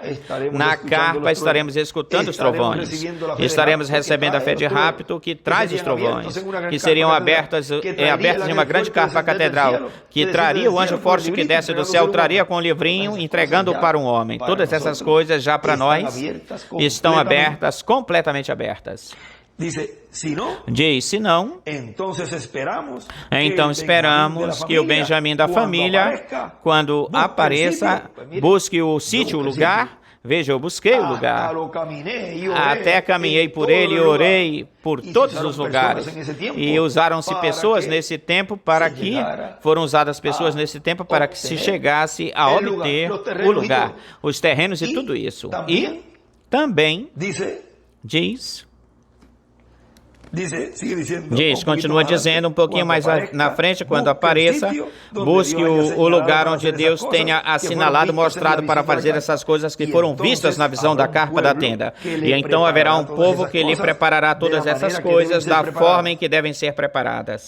na carpa estaremos escutando os trovões, estaremos recebendo a fé de rapto que traz os trovões, que seriam abertas em uma grande carpa catedral, que traria o anjo forte que desce do céu, traria com o livrinho, entregando para um homem. Todas essas coisas já para nós estão abertas, completamente abertas. Diz, se não, então esperamos que o Benjamim da família, quando apareça, busque o sítio, o lugar. Veja, eu busquei o lugar, até caminhei por ele e orei por todos os lugares. E usaram-se pessoas nesse tempo para que, foram usadas pessoas nesse tempo para que se chegasse a obter o lugar, os terrenos e tudo isso. E também diz, continua dizendo um pouquinho mais na frente, quando apareça, busque o lugar onde Deus tenha assinalado, mostrado para fazer essas coisas que foram vistas na visão da carpa da tenda. E então haverá um povo que lhe preparará todas essas coisas da forma em que devem ser preparadas.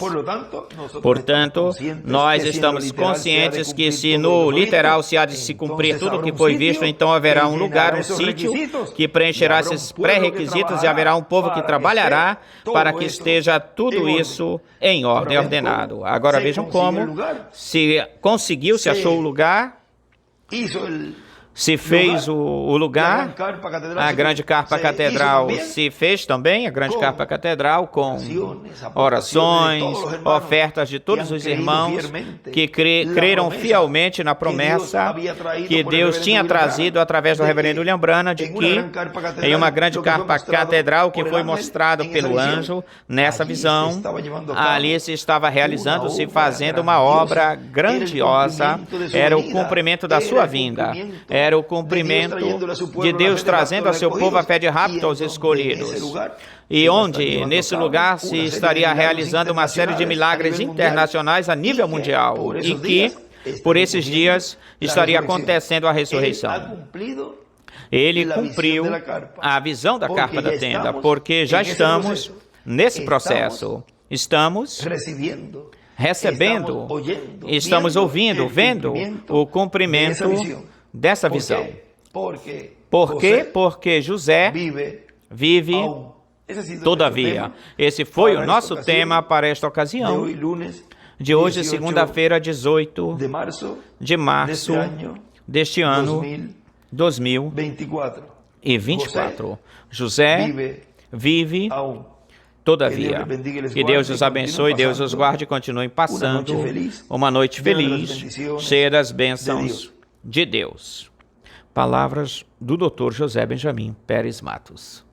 Portanto, nós estamos conscientes que se no literal se há de se cumprir tudo o que foi visto, então haverá um lugar, um sítio que preencherá esses pré-requisitos e haverá um povo que trabalhará para que esteja tudo isso em ordem, ordenado. Agora vejam como, se conseguiu, se achou o lugar, se fez o lugar, a grande carpa catedral se fez também, a grande carpa catedral, com orações, ofertas de todos os irmãos que creram fielmente na promessa que Deus tinha trazido através do reverendo William Branham, de que em uma grande carpa catedral que foi mostrado pelo anjo, nessa visão, ali se estava realizando, se fazendo uma obra grandiosa, era o cumprimento da sua vinda, era o cumprimento de Deus trazendo a seu povo a fé de rapto aos escolhidos. E onde, nesse lugar, se estaria realizando uma série de milagres internacionais a nível mundial. E que, por esses dias, estaria acontecendo a ressurreição. Ele cumpriu a visão da carpa da tenda, porque já estamos nesse processo. Estamos recebendo, estamos ouvindo, vendo o cumprimento dessa visão. Por quê? Porque José vive todavia. Esse foi o nosso tema para esta ocasião, de hoje, segunda-feira, 18 de março deste ano 2024. José vive todavia. Que Deus os abençoe, Deus os guarde e continuem passando uma noite feliz, cheia das bênçãos de Deus. Palavras do Dr. José Benjamim Pérez Matos.